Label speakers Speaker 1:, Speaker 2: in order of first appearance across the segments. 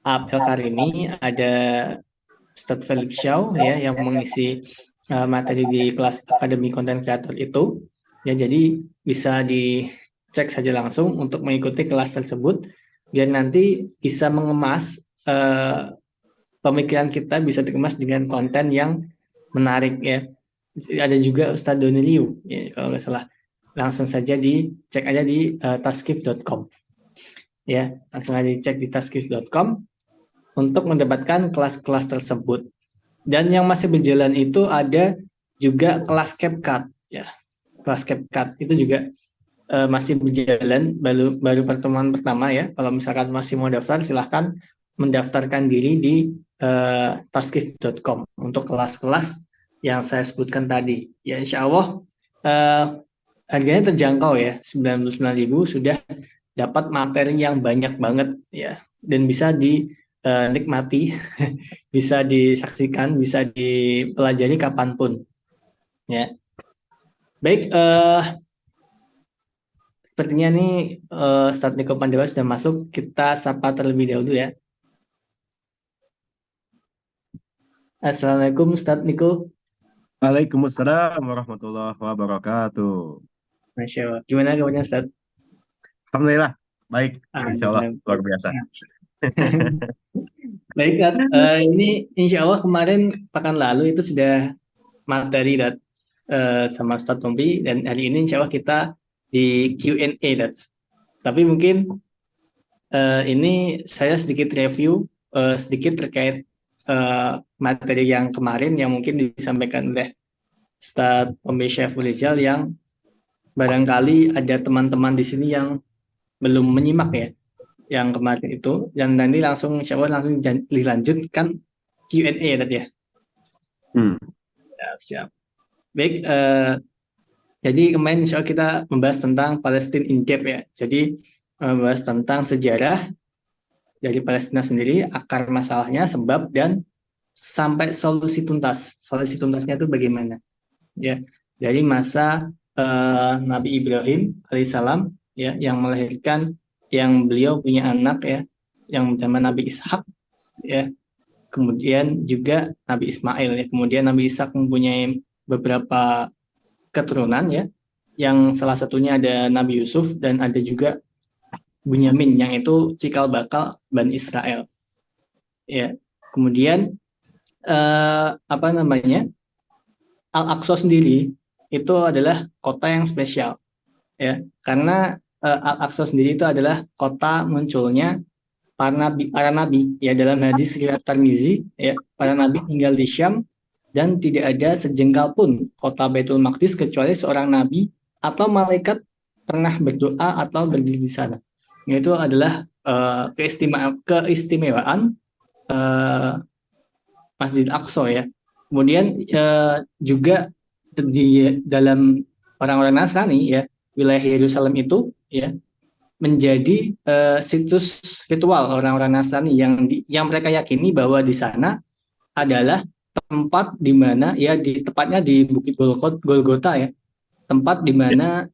Speaker 1: Apel Karimi, ada Ustadz Felix Shaw ya yang mengisi materi di kelas Akademi Content Creator itu. Ya, jadi bisa dicek saja langsung untuk mengikuti kelas tersebut biar nanti bisa mengemas pemikiran kita bisa dikemas dengan konten yang menarik ya. Ada juga Ustadz Doni Liu ya, kalau nggak salah. Langsung saja dicek aja di taskif.com ya. Langsung aja dicek di taskif.com untuk mendapatkan kelas-kelas tersebut. Dan yang masih berjalan itu ada juga kelas CapCut ya. Kelas CapCut itu juga masih berjalan, baru pertemuan pertama ya. Kalau misalkan masih mau daftar, silahkan mendaftarkan diri di taskif.com untuk kelas-kelas yang saya sebutkan tadi. Ya, insya Allah harganya terjangkau ya, 99.000 sudah dapat materi yang banyak banget ya, dan bisa dinikmati, bisa disaksikan, bisa dipelajari kapanpun ya. Baik, sepertinya nih Ustadz Niko Pandewa sudah masuk. Kita sapa terlebih dahulu ya. Assalamualaikum Ustadz Niko.
Speaker 2: Waalaikumsalam warahmatullahi wabarakatuh.
Speaker 1: Masya Allah. Gimana kabarnya Ustadz?
Speaker 2: Alhamdulillah, baik. Insya Allah,
Speaker 1: Alhamdulillah.
Speaker 2: luar biasa.
Speaker 1: Baik, Ustadz. Ini insya Allah kemarin pekan lalu itu sudah materi sama Ustadz Tompi, dan hari ini insya Allah kita di Q&A Ustadz. Tapi mungkin ini saya sedikit review sedikit terkait materi yang kemarin yang mungkin disampaikan oleh Ustadz Tompi Syaiful Rizal, yang barangkali ada teman-teman di sini yang belum menyimak ya yang kemarin itu, dan nanti langsung insya Allah langsung dilanjutkan Q&A tadi ya.
Speaker 2: Hmm.
Speaker 1: Siap. Baik, jadi kemarin insya Allah kita membahas tentang Palestine in depth ya. Jadi membahas tentang sejarah dari Palestina sendiri, akar masalahnya, sebab, dan sampai solusi tuntas. Solusi tuntasnya itu bagaimana? Ya, dari masa Nabi Ibrahim alaihissalam ya, yang melahirkan, yang beliau punya anak ya, yang bernama Nabi Ishak ya. Kemudian juga Nabi Ismail ya. Kemudian Nabi Ishak mempunyai beberapa keturunan ya, yang salah satunya ada Nabi Yusuf, dan ada juga Bunyamin yang itu cikal bakal Bani Israel ya. Kemudian apa namanya, Al-Aqsa sendiri itu adalah kota yang spesial ya, karena Al-Aqsa sendiri itu adalah kota munculnya para nabi ya. Dalam hadis riwayat Tirmizi ya, para nabi tinggal di Syam dan tidak ada sejengkal pun kota Baitul Maqdis kecuali seorang nabi atau malaikat pernah berdoa atau berdiri di sana. Itu adalah keistimewaan uh, Masjid Aqsa ya. Kemudian juga di dalam orang-orang Nasrani ya, wilayah Yerusalem itu ya menjadi situs ritual orang-orang Nasrani yang mereka yakini bahwa di sana adalah tempat di mana ya, tepatnya di Bukit Golgota ya, tempat di mana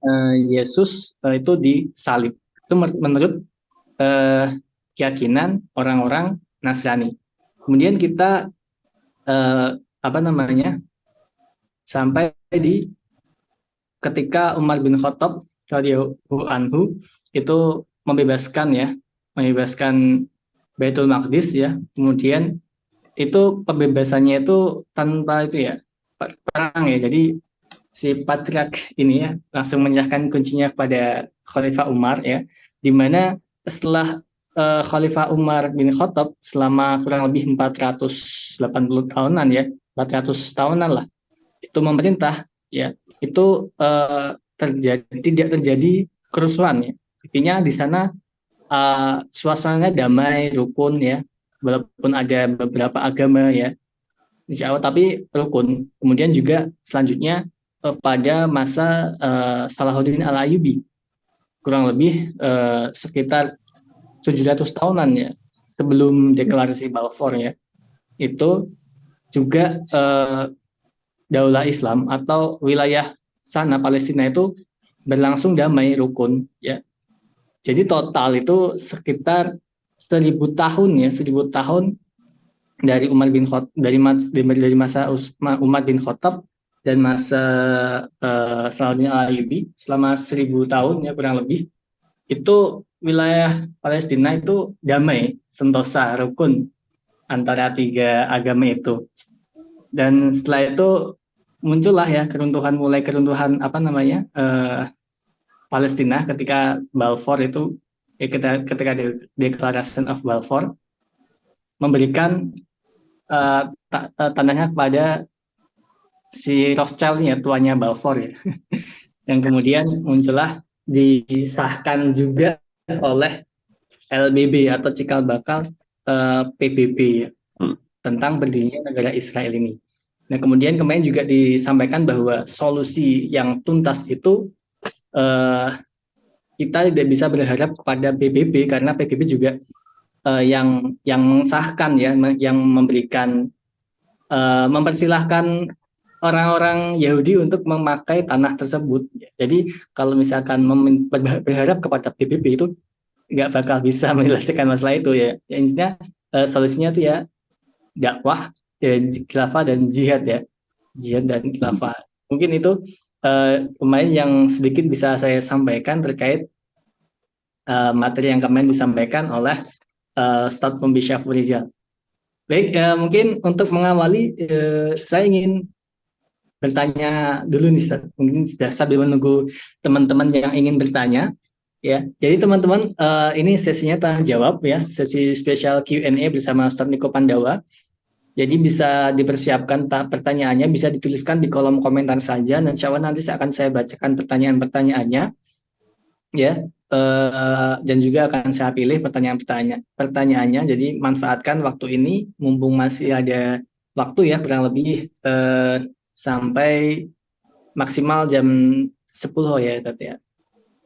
Speaker 1: Yesus itu disalib. Itu menurut keyakinan orang-orang Nasrani. Kemudian kita apa namanya, sampai di ketika Umar bin Khattab radhiyallahu anhu itu membebaskan Baitul Maqdis ya. Kemudian itu pembebasannya itu tanpa itu ya, perang ya. Jadi si patriark ini ya langsung menyerahkan kuncinya kepada Khalifah Umar ya, di mana setelah Khalifah Umar bin Khattab selama kurang lebih 480 tahunan ya, 400 tahunan lah itu memerintah ya, itu tidak terjadi kerusuhan ya. Intinya di sana suasananya damai, rukun ya, walaupun ada beberapa agama ya, insya Allah, tapi rukun. Kemudian juga selanjutnya pada masa Salahuddin Al-Ayyubi, kurang lebih sekitar 700 tahunan ya sebelum deklarasi Balfour ya, itu juga Daulah Islam atau wilayah sana Palestina itu berlangsung damai, rukun ya. Jadi total itu sekitar 1000 tahun ya, 1000 tahun dari dari masa Umar bin Khattab dan masa Salahuddin Al-Ayyubi selama 1000 tahun ya kurang lebih, itu wilayah Palestina itu damai, sentosa, rukun antara tiga agama itu. Dan setelah itu muncullah ya mulai keruntuhan apa namanya Palestina ketika Balfour itu ketika Declaration of Balfour memberikan tandanya kepada si Rothschild ya, tuanya Balfour ya, yang kemudian muncullah disahkan juga oleh LBB atau cikal bakal PBB ya, tentang berdirinya negara Israel ini. Nah, kemudian kemarin juga disampaikan bahwa solusi yang tuntas itu kita tidak bisa berharap kepada PBB karena PBB juga yang mensahkan ya, yang memberikan mempersilahkan orang-orang Yahudi untuk memakai tanah tersebut. Jadi kalau misalkan berharap kepada PBB itu nggak bakal bisa menyelesaikan masalah itu ya. Ya intinya solusinya itu ya dakwah, ya, khilafah dan jihad ya, jihad dan khilafah. Mungkin itu kemarin yang sedikit bisa saya sampaikan terkait materi yang kemarin disampaikan oleh Ustadz Pembi Syafrizal. Baik, mungkin untuk mengawali saya ingin bertanya dulu nih, Ustaz. Mungkin sudah sambil menunggu teman-teman yang ingin bertanya. Ya, jadi teman-teman, ini sesinya tanya jawab ya, sesi spesial Q&A bersama Ustadz Niko Pandawa. Jadi bisa dipersiapkan pertanyaannya, bisa dituliskan di kolom komentar saja. Dan insya Allah nanti saya bacakan pertanyaan-pertanyaannya, ya. Dan juga akan saya pilih pertanyaannya. Jadi manfaatkan waktu ini, mumpung masih ada waktu ya, kurang lebih sampai maksimal jam 10 ya, Tati ya.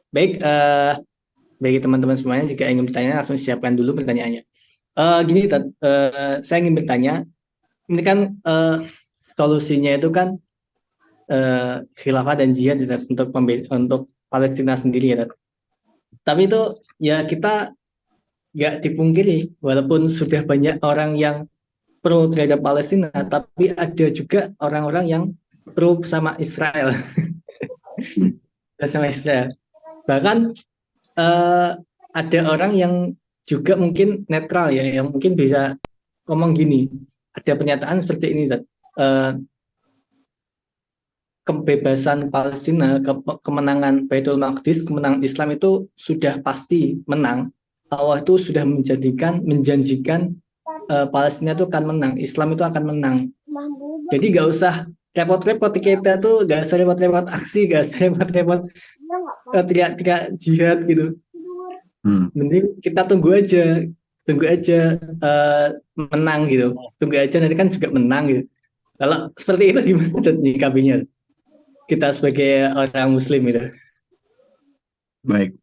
Speaker 1: Baik, bagi teman-teman semuanya jika ingin bertanya langsung siapkan dulu pertanyaannya. Gini, saya ingin bertanya, ini kan solusinya itu kan khilafah dan jihad ya, untuk Palestina sendiri ya. Tapi itu ya kita nggak dipungkiri, walaupun sudah banyak orang yang pro terhadap Palestina, tapi ada juga orang-orang yang pro sama Israel, sama Israel. Bahkan ada orang yang juga mungkin netral ya, yang mungkin bisa ngomong gini, ada pernyataan seperti ini, kebebasan Palestina, kemenangan Baitul Maqdis, kemenangan Islam itu sudah pasti menang. Allah itu sudah menjanjikan Palestina itu akan menang, Islam itu akan menang. Jadi nggak usah repot-repot, kita tuh nggak usah repot-repot aksi, nggak usah repot-repot teriak-teriak jihad gitu. Mending kita tunggu aja menang gitu. Tunggu aja nanti kan juga menang gitu. Kalau seperti itu gimana nyikapinya? Kita sebagai orang Muslim itu.
Speaker 2: Baik.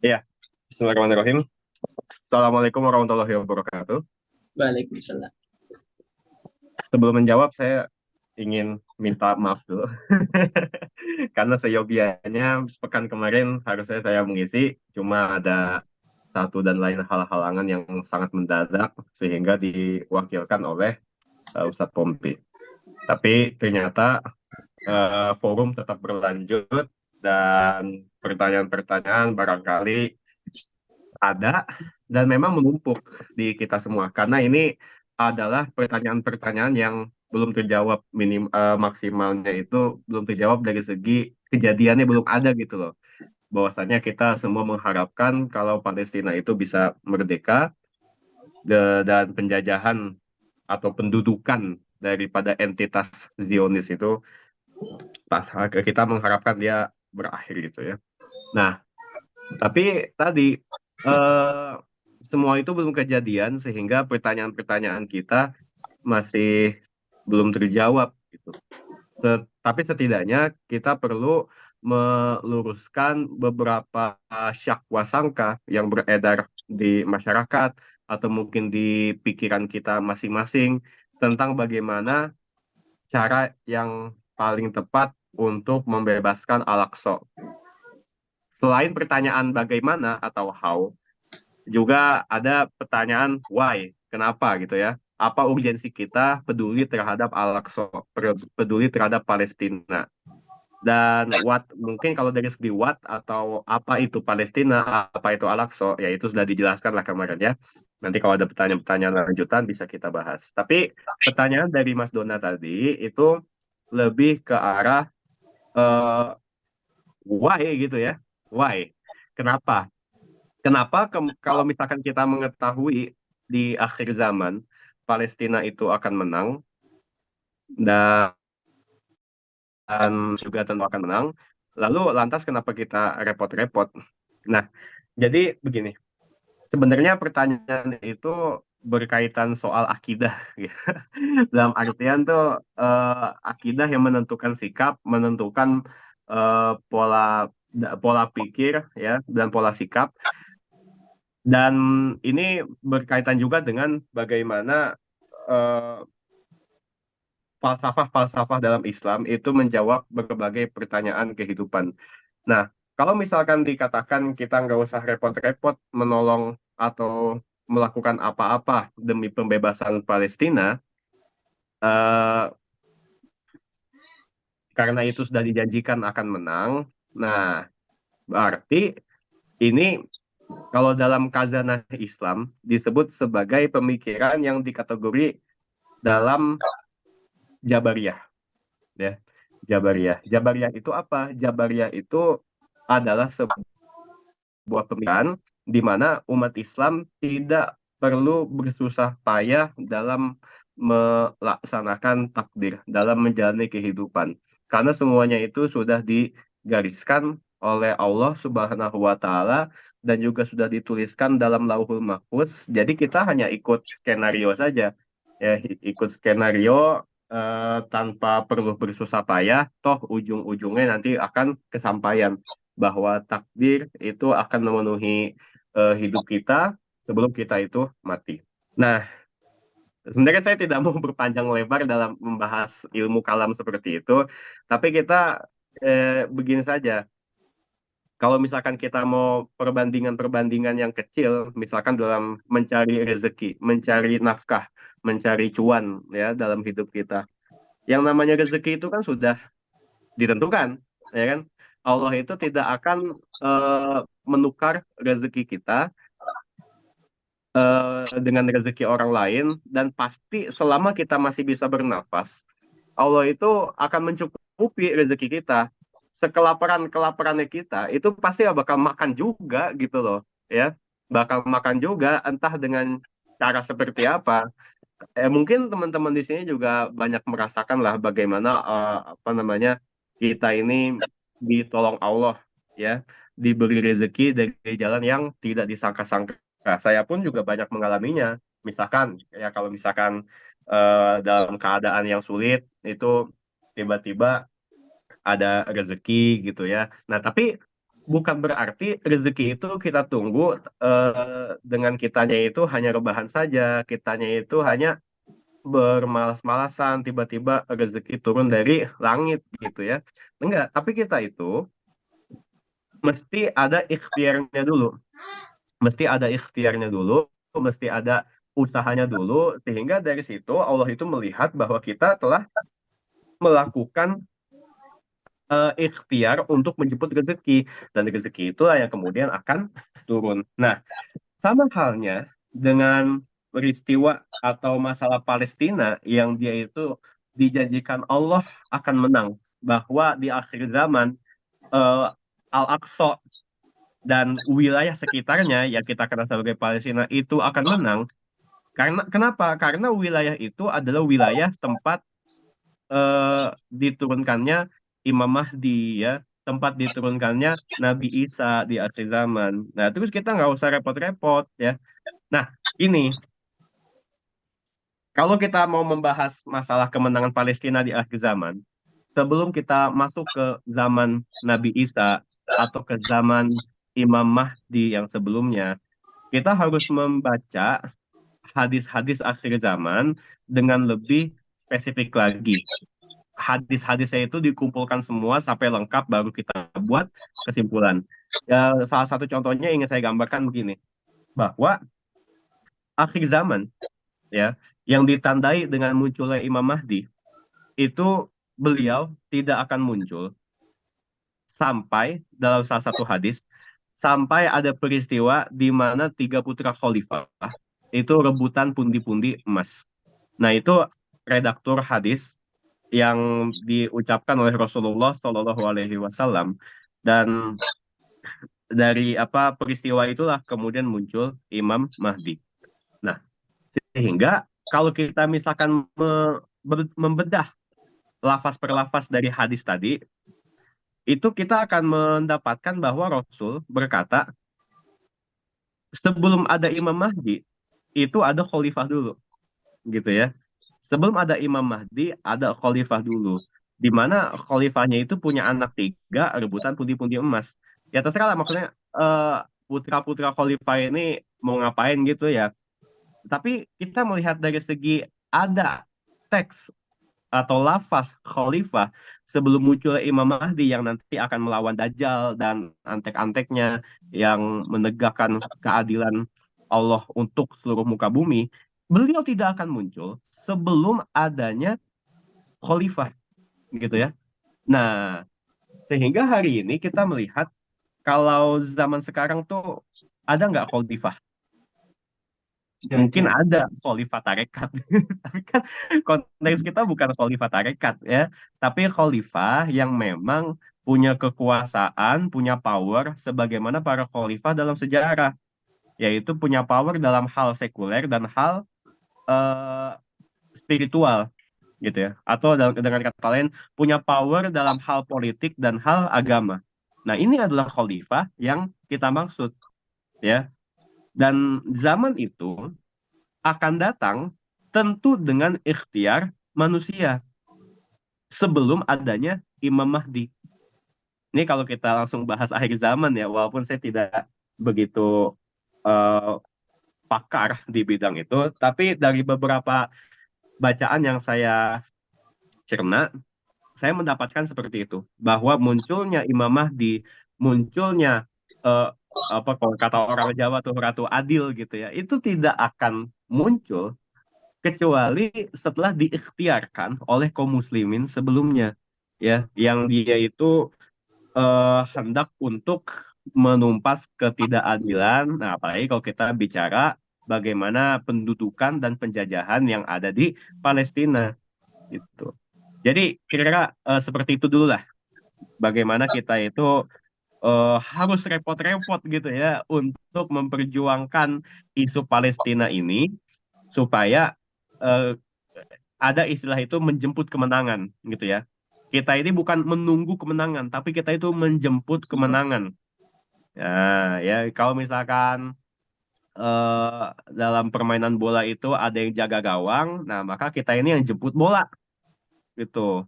Speaker 2: Ya, Bismillahirrahmanirrahim. Assalamualaikum warahmatullahi wabarakatuh.
Speaker 1: Waalaikumsalam.
Speaker 2: Sebelum menjawab, saya ingin minta maaf dulu. Karena seyogianya pekan kemarin harusnya saya mengisi, cuma ada satu dan lain halangan yang sangat mendadak sehingga diwakilkan oleh Ustadz Pompi. Tapi ternyata forum tetap berlanjut dan pertanyaan-pertanyaan barangkali ada dan memang menumpuk di kita semua karena ini adalah pertanyaan-pertanyaan yang belum terjawab maksimalnya itu belum terjawab dari segi kejadiannya belum ada gitu loh. Bahwasanya kita semua mengharapkan kalau Palestina itu bisa merdeka dan penjajahan atau pendudukan daripada entitas Zionis itu kita mengharapkan dia berakhir gitu ya. Nah, tapi tadi semua itu belum kejadian sehingga pertanyaan-pertanyaan kita masih belum terjawab gitu. Tapi setidaknya kita perlu meluruskan beberapa syakwa sangka yang beredar di masyarakat atau mungkin di pikiran kita masing-masing tentang bagaimana cara yang paling tepat untuk membebaskan Al-Aqsa. selain pertanyaan bagaimana atau how, juga ada pertanyaan why, kenapa gitu ya. Apa urgensi kita peduli terhadap Al-Aqsa, peduli terhadap Palestina. Dan what, mungkin kalau dari segi what atau apa itu Palestina, apa itu Al-Aqsa, ya itu sudah dijelaskan lah kemarin ya. Nanti kalau ada pertanyaan-pertanyaan lanjutan bisa kita bahas. Tapi pertanyaan dari Mas Dona tadi itu lebih ke arah eh, why gitu ya. Why? Kenapa? Kenapa kalau misalkan kita mengetahui di akhir zaman Palestina itu akan menang dan juga tentu akan menang, lalu lantas kenapa kita repot-repot? Nah, jadi begini, sebenarnya pertanyaan itu berkaitan soal akidah, ya. Dalam artian tuh akidah yang menentukan sikap, menentukan pola pola pikir ya dan pola sikap. Dan ini berkaitan juga dengan bagaimana eh, falsafah-falsafah dalam Islam itu menjawab berbagai pertanyaan kehidupan. Nah, kalau misalkan dikatakan kita nggak usah repot-repot menolong atau melakukan apa-apa demi pembebasan Palestina, eh, karena itu sudah dijanjikan akan menang, nah berarti ini kalau dalam khazanah Islam disebut sebagai pemikiran yang dikategori dalam Jabariyah, ya. Jabariyah itu apa? Jabariyah itu adalah sebuah pemikiran di mana umat Islam tidak perlu bersusah payah dalam melaksanakan takdir, dalam menjalani kehidupan. Karena semuanya itu sudah digariskan oleh Allah Subhanahu wa Ta'ala dan juga sudah dituliskan dalam Lauhul Mahfuz. Jadi kita hanya ikut skenario saja. Ya, ikut skenario tanpa perlu bersusah payah, toh ujung-ujungnya nanti akan kesampaian bahwa takdir itu akan memenuhi hidup kita sebelum kita itu mati. Nah, sebenarnya saya tidak mau berpanjang lebar dalam membahas ilmu kalam seperti itu, tapi kita begini saja. Kalau misalkan kita mau perbandingan-perbandingan yang kecil, misalkan dalam mencari rezeki, mencari nafkah, mencari cuan ya dalam hidup kita. Yang namanya rezeki itu kan sudah ditentukan, ya kan? Allah itu tidak akan menukar rezeki kita dengan rezeki orang lain dan pasti selama kita masih bisa bernafas, Allah itu akan mencukupi rezeki kita. Sekelaparan-kelaparannya kita itu pasti bakal makan juga gitu loh, ya. Bakal makan juga entah dengan cara seperti apa. Mungkin teman-teman di sini juga banyak merasakan lah bagaimana apa namanya kita ini ditolong Allah ya, diberi rezeki dari jalan yang tidak disangka-sangka. Saya pun juga banyak mengalaminya. Misalkan ya kalau misalkan dalam keadaan yang sulit itu tiba-tiba ada rezeki gitu ya. Nah, tapi bukan berarti rezeki itu kita tunggu dengan kitanya itu hanya rebahan saja, kitanya itu hanya bermalas-malasan tiba-tiba rezeki turun dari langit gitu ya. Enggak, tapi kita itu mesti ada ikhtiarnya dulu. Mesti ada ikhtiarnya dulu, mesti ada usahanya dulu sehingga dari situ Allah itu melihat bahwa kita telah melakukan ikhtiar untuk menjemput rezeki dan rezeki itulah yang kemudian akan turun. Nah, sama halnya dengan peristiwa atau masalah Palestina yang dia itu dijanjikan Allah akan menang, bahwa di akhir zaman eh, Al-Aqsa dan wilayah sekitarnya yang kita kenal sebagai Palestina itu akan menang. Karena kenapa? Karena wilayah itu adalah wilayah tempat diturunkannya Imam Mahdi ya, tempat diturunkannya Nabi Isa di akhir zaman. Nah, terus kita nggak usah repot-repot ya. Nah, ini kalau kita mau membahas masalah kemenangan Palestina di akhir zaman, sebelum kita masuk ke zaman Nabi Isa atau ke zaman Imam Mahdi yang sebelumnya, kita harus membaca hadis-hadis akhir zaman dengan lebih spesifik lagi. hadis-hadisnya itu dikumpulkan semua sampai lengkap baru kita buat kesimpulan. Ya, salah satu contohnya ingin saya gambarkan begini, bahwa akhir zaman ya yang ditandai dengan munculnya Imam Mahdi itu beliau tidak akan muncul sampai dalam salah satu hadis sampai ada peristiwa di mana tiga putra khalifah itu rebutan pundi-pundi emas. Nah, itu redaktur hadis yang diucapkan oleh Rasulullah Shallallahu Alaihi Wasallam, dan dari apa peristiwa itulah kemudian muncul Imam Mahdi. Nah, sehingga kalau kita misalkan membedah lafaz per lafaz dari hadis tadi, itu kita akan mendapatkan bahwa Rasul berkata, sebelum ada Imam Mahdi, itu ada khalifah dulu, gitu ya. Sebelum ada Imam Mahdi, ada khalifah dulu. Di mana khalifahnya itu punya anak tiga, rebutan pundi-pundi emas. Ya terserah lah, maksudnya putra-putra khalifah ini mau ngapain gitu ya. Tapi kita melihat dari segi ada teks atau lafaz khalifah sebelum muncul Imam Mahdi yang nanti akan melawan Dajjal dan antek-anteknya yang menegakkan keadilan Allah untuk seluruh muka bumi, beliau tidak akan muncul sebelum adanya khalifah, gitu ya. Nah, sehingga hari ini kita melihat kalau zaman sekarang tuh ada nggak khalifah?
Speaker 1: Ya,
Speaker 2: Mungkin
Speaker 1: ya.
Speaker 2: ada khalifah tarekat, tapi kan konteks kita bukan khalifah tarekat ya, tapi khalifah yang memang punya kekuasaan, punya power sebagaimana para khalifah dalam sejarah, yaitu punya power dalam hal sekuler dan hal eh, spiritual, gitu ya, atau dengan kata lain punya power dalam hal politik dan hal agama. Nah, ini adalah khalifah yang kita maksud ya, dan zaman itu akan datang tentu dengan ikhtiar manusia sebelum adanya Imam Mahdi. Ini kalau kita langsung bahas akhir zaman ya, walaupun saya tidak begitu eh, pakar di bidang itu, tapi dari beberapa bacaan yang saya cerna, saya mendapatkan seperti itu, bahwa munculnya Imam Mahdi, munculnya eh, apa kalau kata orang Jawa tuh Ratu Adil gitu ya, itu tidak akan muncul kecuali setelah diikhtiarkan oleh kaum muslimin sebelumnya ya, yang dia itu hendak untuk menumpas ketidakadilan. Nah, apalagi kalau kita bicara bagaimana pendudukan dan penjajahan yang ada di Palestina gitu. Jadi kira-kira seperti itu dulu lah, bagaimana kita itu harus repot-repot gitu ya untuk memperjuangkan isu Palestina ini supaya eh, ada istilah itu menjemput kemenangan gitu ya. Kita ini bukan menunggu kemenangan, tapi kita itu menjemput kemenangan. Ya, ya kalau misalkan dalam permainan bola itu ada yang jaga gawang, nah maka kita ini yang jemput bola gitu.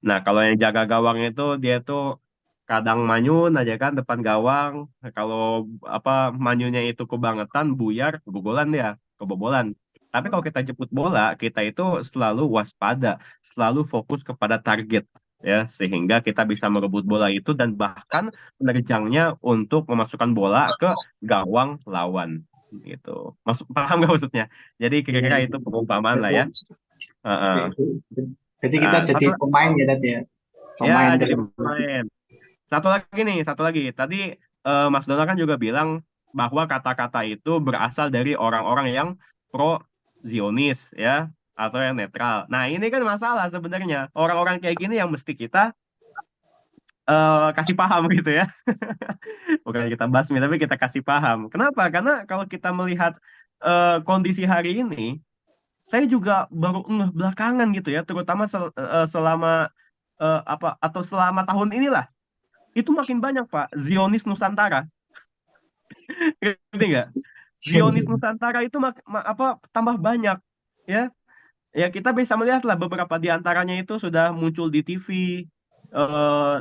Speaker 2: Nah, kalau yang jaga gawang itu dia tuh kadang manyun aja kan depan gawang. Kalau apa manyunnya itu kebangetan, buyar, kebobolan dia, kebobolan. Tapi kalau kita jemput bola, kita itu selalu waspada, selalu fokus kepada target ya, sehingga kita bisa merebut bola itu dan bahkan menerjangnya untuk memasukkan bola ke gawang lawan gitu. Paham nggak maksudnya? Jadi
Speaker 1: Iya,
Speaker 2: kira-kira
Speaker 1: iya.
Speaker 2: itu perumpamaan lah
Speaker 1: Berarti,
Speaker 2: ya. Heeh.
Speaker 1: berarti kita
Speaker 2: Nah,
Speaker 1: jadi pemain ya tadi ya.
Speaker 2: ya
Speaker 1: Pemain
Speaker 2: jadi
Speaker 1: terus.
Speaker 2: pemain. Satu lagi nih, satu lagi. Tadi Mas Donald kan juga bilang bahwa kata-kata itu berasal dari orang-orang yang pro Zionis ya, atau yang netral. Nah, ini kan masalah sebenarnya. Orang-orang kayak gini yang mesti kita kasih paham gitu ya. Bukan kita basmi, tapi kita kasih paham. Kenapa? Karena kalau kita melihat kondisi hari ini, saya juga baru ngeh belakangan gitu ya, terutama selama apa atau selama tahun inilah, itu makin banyak Pak Zionis Nusantara. Ngerti nggak? Zionis Nusantara itu apa tambah banyak ya. Ya kita bisa melihat lah beberapa di antaranya itu sudah muncul di TV,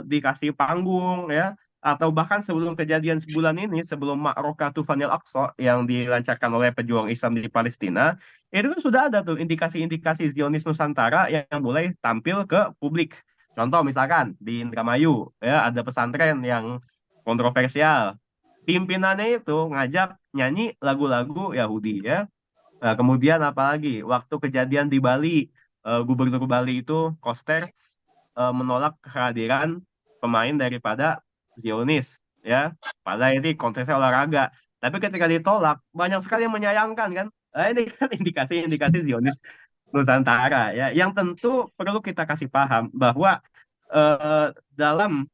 Speaker 2: dikasih panggung ya. atau bahkan sebelum kejadian sebulan ini, sebelum Ma'rokah Tufanil Aqsa yang dilancarkan oleh pejuang Islam di Palestina, itu kan sudah ada tuh indikasi-indikasi Zionis Nusantara yang mulai tampil ke publik. Contoh misalkan di Indramayu, ya ada pesantren yang kontroversial. Pimpinannya itu ngajak nyanyi lagu-lagu Yahudi ya. Nah, kemudian apalagi waktu kejadian di Bali, Gubernur Bali itu Koster menolak kehadiran pemain daripada Zionis ya. Padahal ini konteksnya olahraga. Tapi ketika ditolak, banyak sekali yang menyayangkan kan. Ini kan indikasi-indikasi Zionis Nusantara ya. Yang tentu perlu kita kasih paham bahwa dalam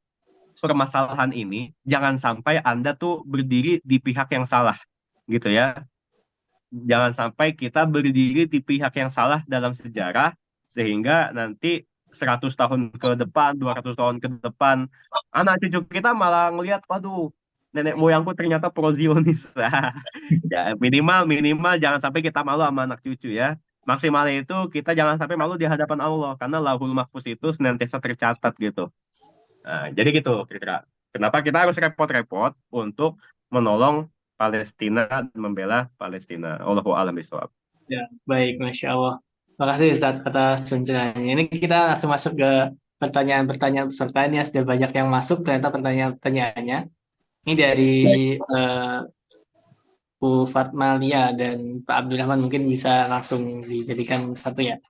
Speaker 2: permasalahan ini jangan sampai Anda tuh berdiri di pihak yang salah gitu ya. Jangan sampai kita berdiri di pihak yang salah dalam sejarah sehingga nanti 100 tahun ke depan, 200 tahun ke depan, anak cucu kita malah ngelihat, waduh, nenek moyangku ternyata pro Zionis. Ya, minimal minimal jangan sampai kita malu sama anak cucu ya. Maksimal itu kita jangan sampai malu di hadapan Allah karena Lauhul Mahfuz itu senantiasa tercatat gitu. Nah, jadi gitu kira-kira. Kenapa kita harus repot-repot untuk menolong Palestina dan membela Palestina? Allahu a'lam bishawab.
Speaker 1: Ya, baik, Masya Allah. Terima kasih Ustaz atas pencerahannya. Ini kita langsung masuk ke pertanyaan-pertanyaan peserta. Ini sudah banyak yang masuk, ternyata pertanyaan-pertanyaannya. Ini dari eh, Bu Fatmalia dan Pak Abdurrahman mungkin bisa langsung dijadikan satu ya.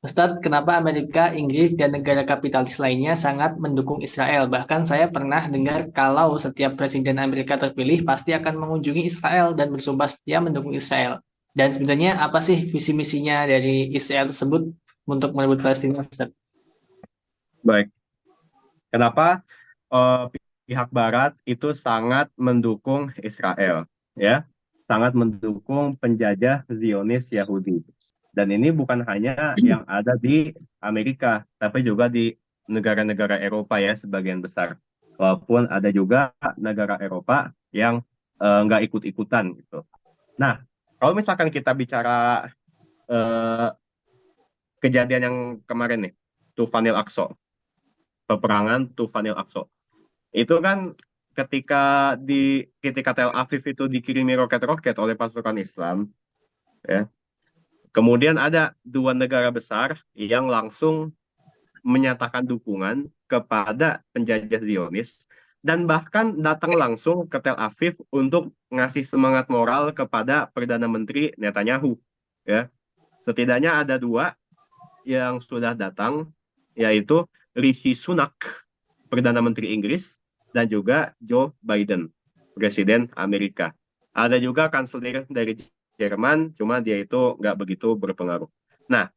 Speaker 1: Ustadz, kenapa Amerika, Inggris, dan negara kapitalis lainnya sangat mendukung Israel? Bahkan saya pernah dengar kalau setiap presiden Amerika terpilih pasti akan mengunjungi Israel dan bersumpah setia mendukung Israel. Dan sebenarnya apa sih visi misinya dari Israel tersebut untuk merebut Palestina, Ustadz?
Speaker 2: Baik. Kenapa eh, pihak Barat itu sangat mendukung Israel, ya, sangat mendukung penjajah Zionis Yahudi. Dan ini bukan hanya yang ada di Amerika, tapi juga di negara-negara Eropa ya sebagian besar. Walaupun ada juga negara Eropa yang nggak ikut-ikutan gitu. Nah, kalau misalkan kita bicara eh, kejadian yang kemarin nih, Tufanil Aqsa, peperangan Tufanil Aqsa. Itu kan ketika ketika Tel Aviv itu dikirimi roket-roket oleh pasukan Islam, ya. Kemudian ada dua negara besar yang langsung menyatakan dukungan kepada penjajah Zionis dan bahkan datang langsung ke Tel Aviv untuk ngasih semangat moral kepada Perdana Menteri Netanyahu, ya. Setidaknya ada dua yang sudah datang, yaitu Rishi Sunak, Perdana Menteri Inggris, dan juga Joe Biden, Presiden Amerika. Ada juga kanselir dari Jerman, cuma dia itu nggak begitu berpengaruh. Nah,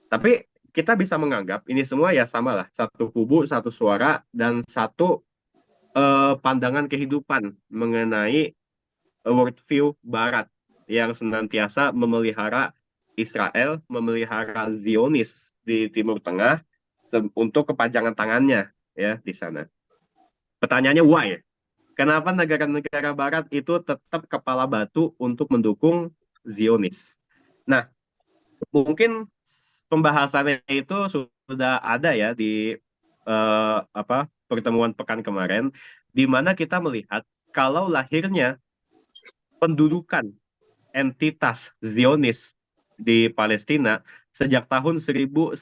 Speaker 2: tapi kita bisa menganggap ini semua ya sama lah, satu kubu, satu suara, dan satu pandangan kehidupan mengenai worldview Barat yang senantiasa memelihara Israel, memelihara Zionis di Timur Tengah untuk kepanjangan tangannya ya di sana. Pertanyaannya why? Kenapa negara-negara Barat itu tetap kepala batu untuk mendukung Zionis? Nah, mungkin pembahasannya itu sudah ada ya di pertemuan pekan kemarin, di mana kita melihat kalau lahirnya pendudukan entitas Zionis di Palestina sejak tahun 1948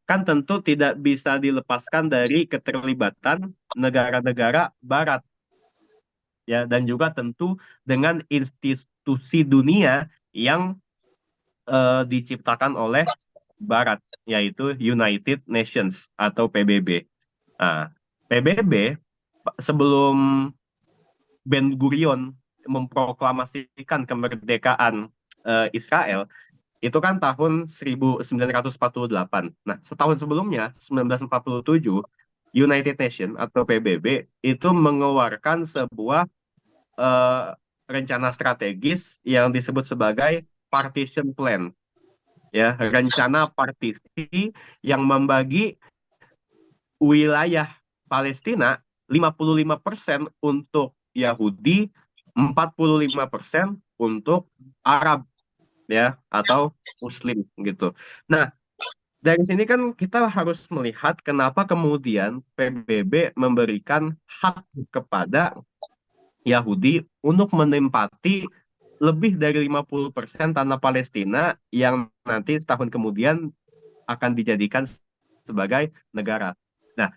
Speaker 2: kan tentu tidak bisa dilepaskan dari keterlibatan negara-negara Barat ya dan juga tentu dengan institusi dunia yang diciptakan oleh Barat yaitu United Nations atau PBB. Nah, PBB sebelum Ben Gurion memproklamasikan kemerdekaan Israel itu kan tahun 1948. Nah, setahun sebelumnya, 1947, United Nations atau PBB itu mengeluarkan sebuah eh, rencana strategis yang disebut sebagai partition plan, ya, rencana partisi yang membagi wilayah Palestina 55% untuk Yahudi, 45% untuk Arab ya atau Muslim gitu. Nah, dari sini kan kita harus melihat kenapa kemudian PBB memberikan hak kepada Yahudi untuk menempati lebih dari 50% tanah Palestina yang nanti setahun kemudian akan dijadikan sebagai negara. Nah,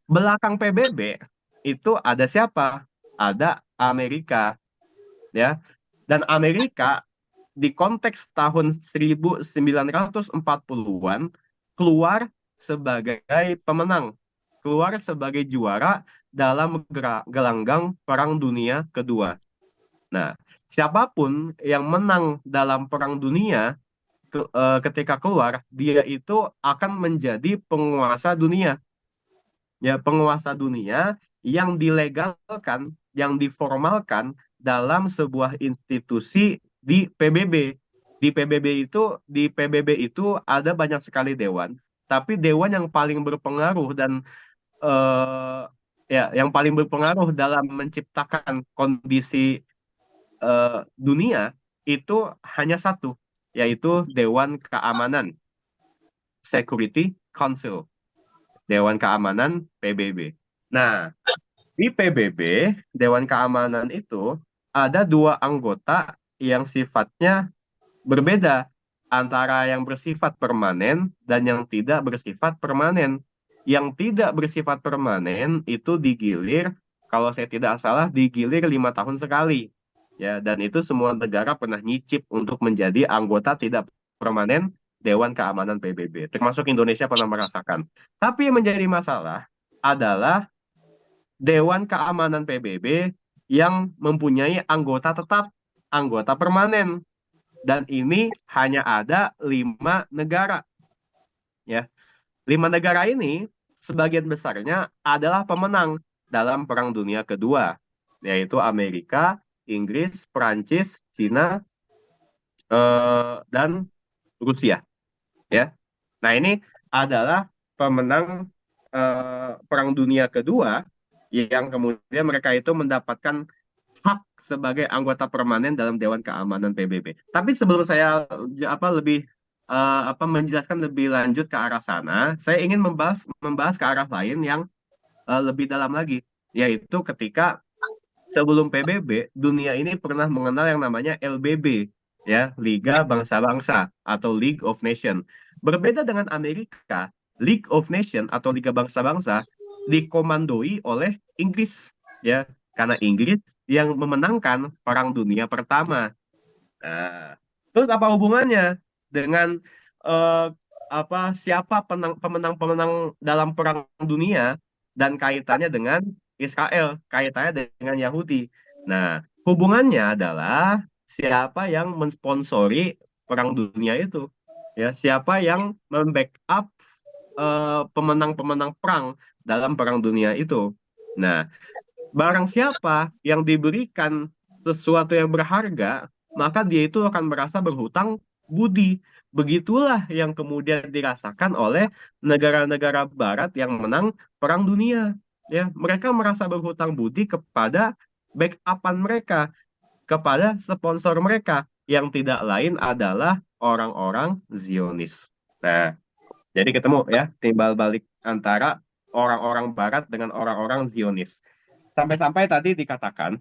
Speaker 2: belakang PBB itu ada siapa? Ada Amerika, ya. Dan Amerika di konteks tahun 1940-an keluar sebagai pemenang, keluar sebagai juara dalam gelanggang Perang Dunia Kedua. Nah, siapapun yang menang dalam Perang Dunia ketika keluar, dia itu akan menjadi penguasa dunia. Ya, penguasa dunia yang dilegalkan, yang diformalkan dalam sebuah institusi di PBB. Di PBB itu ada banyak sekali dewan, tapi dewan yang paling berpengaruh dan eh, ya yang paling berpengaruh dalam menciptakan kondisi dunia itu hanya satu, yaitu Dewan Keamanan, Security Council, Dewan Keamanan PBB. Nah, di PBB, Dewan Keamanan itu ada dua anggota yang sifatnya berbeda antara yang bersifat permanen dan yang tidak bersifat permanen. Yang tidak bersifat permanen itu digilir, kalau saya tidak salah, digilir 5 tahun sekali. Ya, dan itu semua negara pernah nyicip untuk menjadi anggota tidak permanen Dewan Keamanan PBB. Termasuk Indonesia pernah merasakan. Tapi yang menjadi masalah adalah Dewan Keamanan PBB yang mempunyai anggota tetap, anggota permanen. Dan ini hanya ada 5 negara. Ya, 5 negara ini sebagian besarnya adalah pemenang dalam Perang Dunia Kedua, yaitu Amerika, Inggris, Perancis, Cina, dan Rusia. Ya, nah ini adalah pemenang Perang Dunia Kedua yang kemudian mereka itu mendapatkan hak sebagai anggota permanen dalam Dewan Keamanan PBB. Tapi sebelum saya lebih menjelaskan lebih lanjut ke arah sana, saya ingin membahas membahas ke arah lain yang lebih dalam lagi, yaitu ketika sebelum PBB, dunia ini pernah mengenal yang namanya LBB, ya, Liga Bangsa-Bangsa atau League of Nations. Berbeda dengan Amerika, League of Nations atau Liga Bangsa-Bangsa dikomandoi oleh Inggris, ya, karena Inggris yang memenangkan Perang Dunia Pertama. Nah, terus apa hubungannya dengan eh, siapa pemenang-pemenang dalam Perang Dunia dan kaitannya dengan Israel, kaitannya dengan Yahudi. Nah, hubungannya adalah siapa yang mensponsori Perang Dunia itu, ya, siapa yang membackup pemenang-pemenang perang dalam Perang Dunia itu. Nah, barang siapa yang diberikan sesuatu yang berharga, maka dia itu akan merasa berhutang budi. Begitulah yang kemudian dirasakan oleh negara-negara Barat yang menang Perang Dunia. Ya, mereka merasa berhutang budi kepada backupan mereka, kepada sponsor mereka, yang tidak lain adalah orang-orang Zionis. Nah, jadi ketemu ya, timbal balik antara orang-orang Barat dengan orang-orang Zionis. Sampai-sampai tadi dikatakan,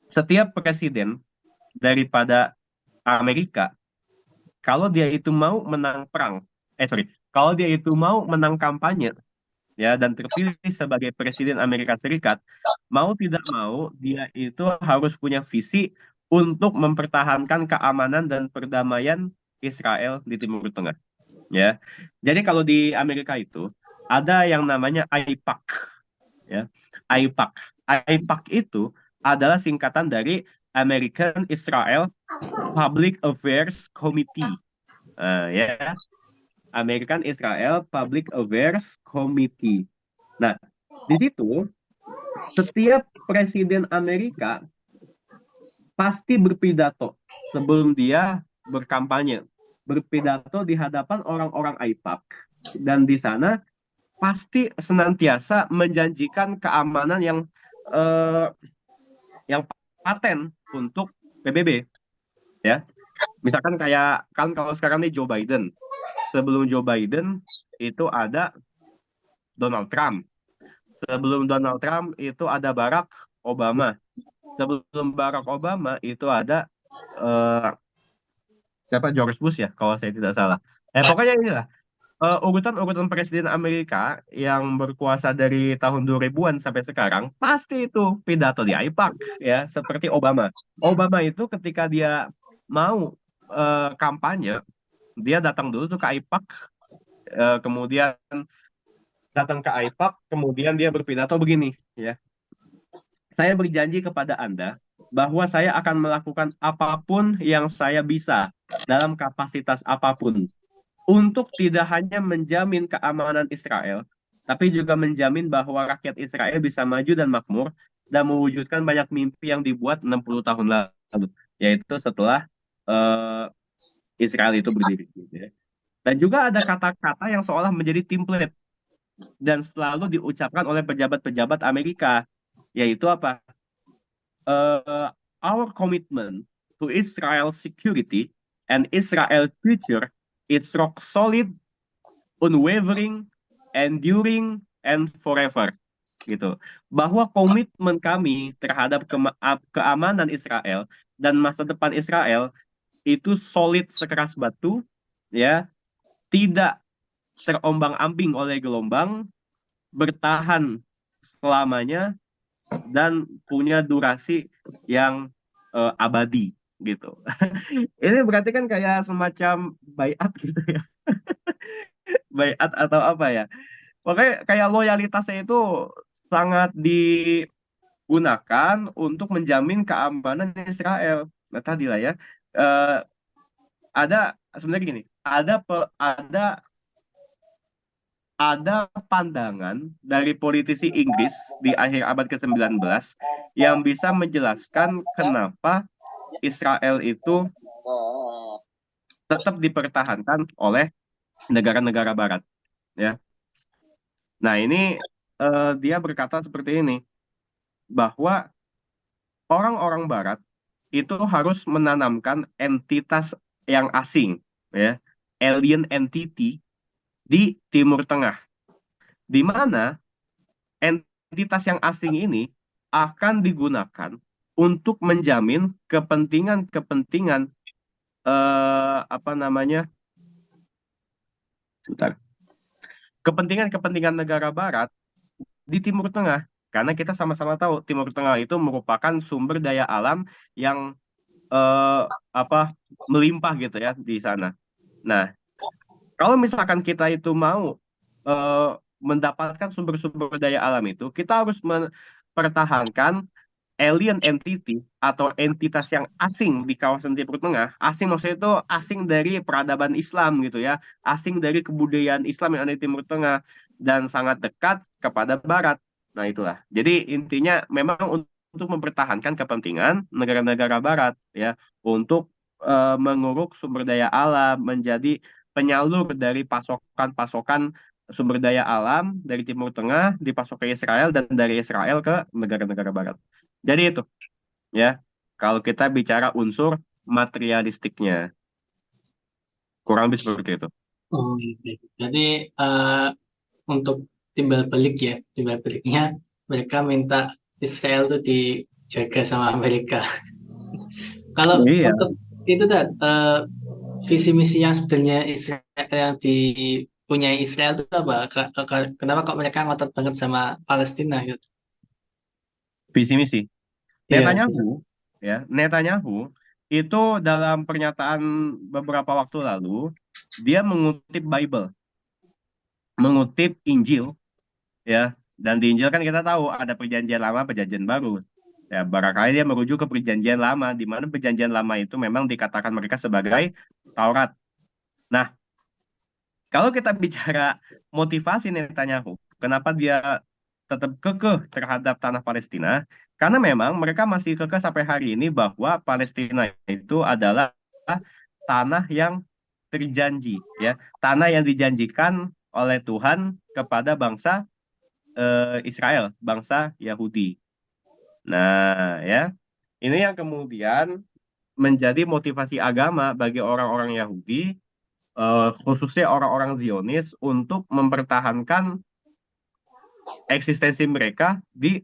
Speaker 2: setiap presiden daripada Amerika, kalau dia itu mau menang perang, kalau dia itu mau menang kampanye, ya, dan terpilih sebagai presiden Amerika Serikat, mau tidak mau, dia itu harus punya visi untuk mempertahankan keamanan dan perdamaian Israel di Timur Tengah. Ya, jadi kalau di Amerika itu ada yang namanya AIPAC, ya. AIPAC. AIPAC itu adalah singkatan dari American Israel Public Affairs Committee. Ya, American Israel Public Affairs Committee. Nah, di situ setiap presiden Amerika pasti berpidato sebelum dia berkampanye. Berpidato di hadapan orang-orang AIPAC. Dan di sana pasti senantiasa menjanjikan keamanan eh, yang paten untuk PBB, ya. Misalkan kayak kan kalau sekarang nih Joe Biden. Sebelum Joe Biden itu ada Donald Trump. Sebelum Donald Trump itu ada Barack Obama. Sebelum Barack Obama itu ada eh, siapa, George Bush ya kalau saya tidak salah. Pokoknya inilah urutan-urutan presiden Amerika yang berkuasa dari tahun 2000-an sampai sekarang pasti itu pidato di AIPAC ya, seperti Obama. Obama itu ketika dia mau kampanye, dia datang dulu tuh ke AIPAC, kemudian datang ke AIPAC, kemudian dia berpidato begini ya. Saya berjanji kepada Anda bahwa saya akan melakukan apapun yang saya bisa dalam kapasitas apapun untuk tidak hanya menjamin keamanan Israel, tapi juga menjamin bahwa rakyat Israel bisa maju dan makmur dan mewujudkan banyak mimpi yang dibuat 60 tahun lalu, yaitu setelah eh, Israel itu berdiri. Gitu ya. Dan juga ada kata-kata yang seolah menjadi template dan selalu diucapkan oleh pejabat-pejabat Amerika, yaitu apa? uh, our commitment to Israel's security and Israel's future is rock solid, unwavering, enduring, and forever. Gitu. Bahwa komitmen kami terhadap keamanan Israel dan masa depan Israel itu solid sekeras batu, ya, tidak terombang-ambing oleh gelombang, bertahan selamanya, dan punya durasi yang abadi gitu. Ini berarti kan kayak semacam baiat gitu ya. Baiat atau apa ya. Makanya kayak loyalitasnya itu sangat digunakan untuk menjamin keamanan Israel. Nah tadi lah ya. eh, ada sebenarnya gini, ada pandangan dari politisi Inggris di akhir abad ke-19 yang bisa menjelaskan kenapa Israel itu tetap dipertahankan oleh negara-negara Barat, ya. Nah, ini dia berkata seperti ini, bahwa orang-orang Barat itu harus menanamkan entitas yang asing, ya, alien entity di Timur Tengah, di mana entitas yang asing ini akan digunakan untuk menjamin kepentingan-kepentingan apa namanya, sebentar, kepentingan-kepentingan negara Barat di Timur Tengah. Karena kita sama-sama tahu Timur Tengah itu merupakan sumber daya alam yang eh, apa melimpah gitu ya di sana. Nah, kalau misalkan kita itu mau eh, mendapatkan sumber-sumber daya alam itu, kita harus mempertahankan alien entity atau entitas yang asing di kawasan Timur Tengah. Asing maksudnya itu asing dari peradaban Islam gitu ya, asing dari kebudayaan Islam yang ada di Timur Tengah dan sangat dekat kepada Barat. Nah itulah. Jadi intinya memang untuk mempertahankan kepentingan negara-negara Barat ya, untuk menguruk sumber daya alam, menjadi penyalur dari pasokan-pasokan sumber daya alam dari Timur Tengah dipasok ke Israel dan dari Israel ke negara-negara Barat. Jadi itu ya, kalau kita bicara unsur materialistiknya, kurang lebih seperti itu.
Speaker 1: Oh, iya, baik. Jadi untuk timbal balik ya, timbal baliknya mereka minta Israel tuh dijaga sama Amerika. Kalau
Speaker 2: Iya,
Speaker 1: untuk itu tuh visi misi yang sebenarnya Israel yang dipunyai Israel itu apa? Kenapa kok mereka ngotot banget sama Palestina gitu?
Speaker 2: visi misi.
Speaker 1: Iya, bisa.
Speaker 2: Netanyahu, ya, Netanyahu itu dalam pernyataan beberapa waktu lalu, dia mengutip Bible, mengutip Injil, ya, dan di Injil kan kita tahu ada perjanjian lama, perjanjian baru. Ya, barangkali dia merujuk ke perjanjian lama, di mana perjanjian lama itu memang dikatakan mereka sebagai Taurat. Nah, kalau kita bicara motivasi Netanyahu, kenapa dia tetap kekeh terhadap tanah Palestina? Karena memang mereka masih kekeh sampai hari ini bahwa Palestina itu adalah tanah yang terjanji, ya, tanah yang dijanjikan oleh Tuhan kepada bangsa Israel, bangsa Yahudi. Nah, ya, ini yang kemudian menjadi motivasi agama bagi orang-orang Yahudi khususnya orang-orang Zionis untuk mempertahankan eksistensi mereka di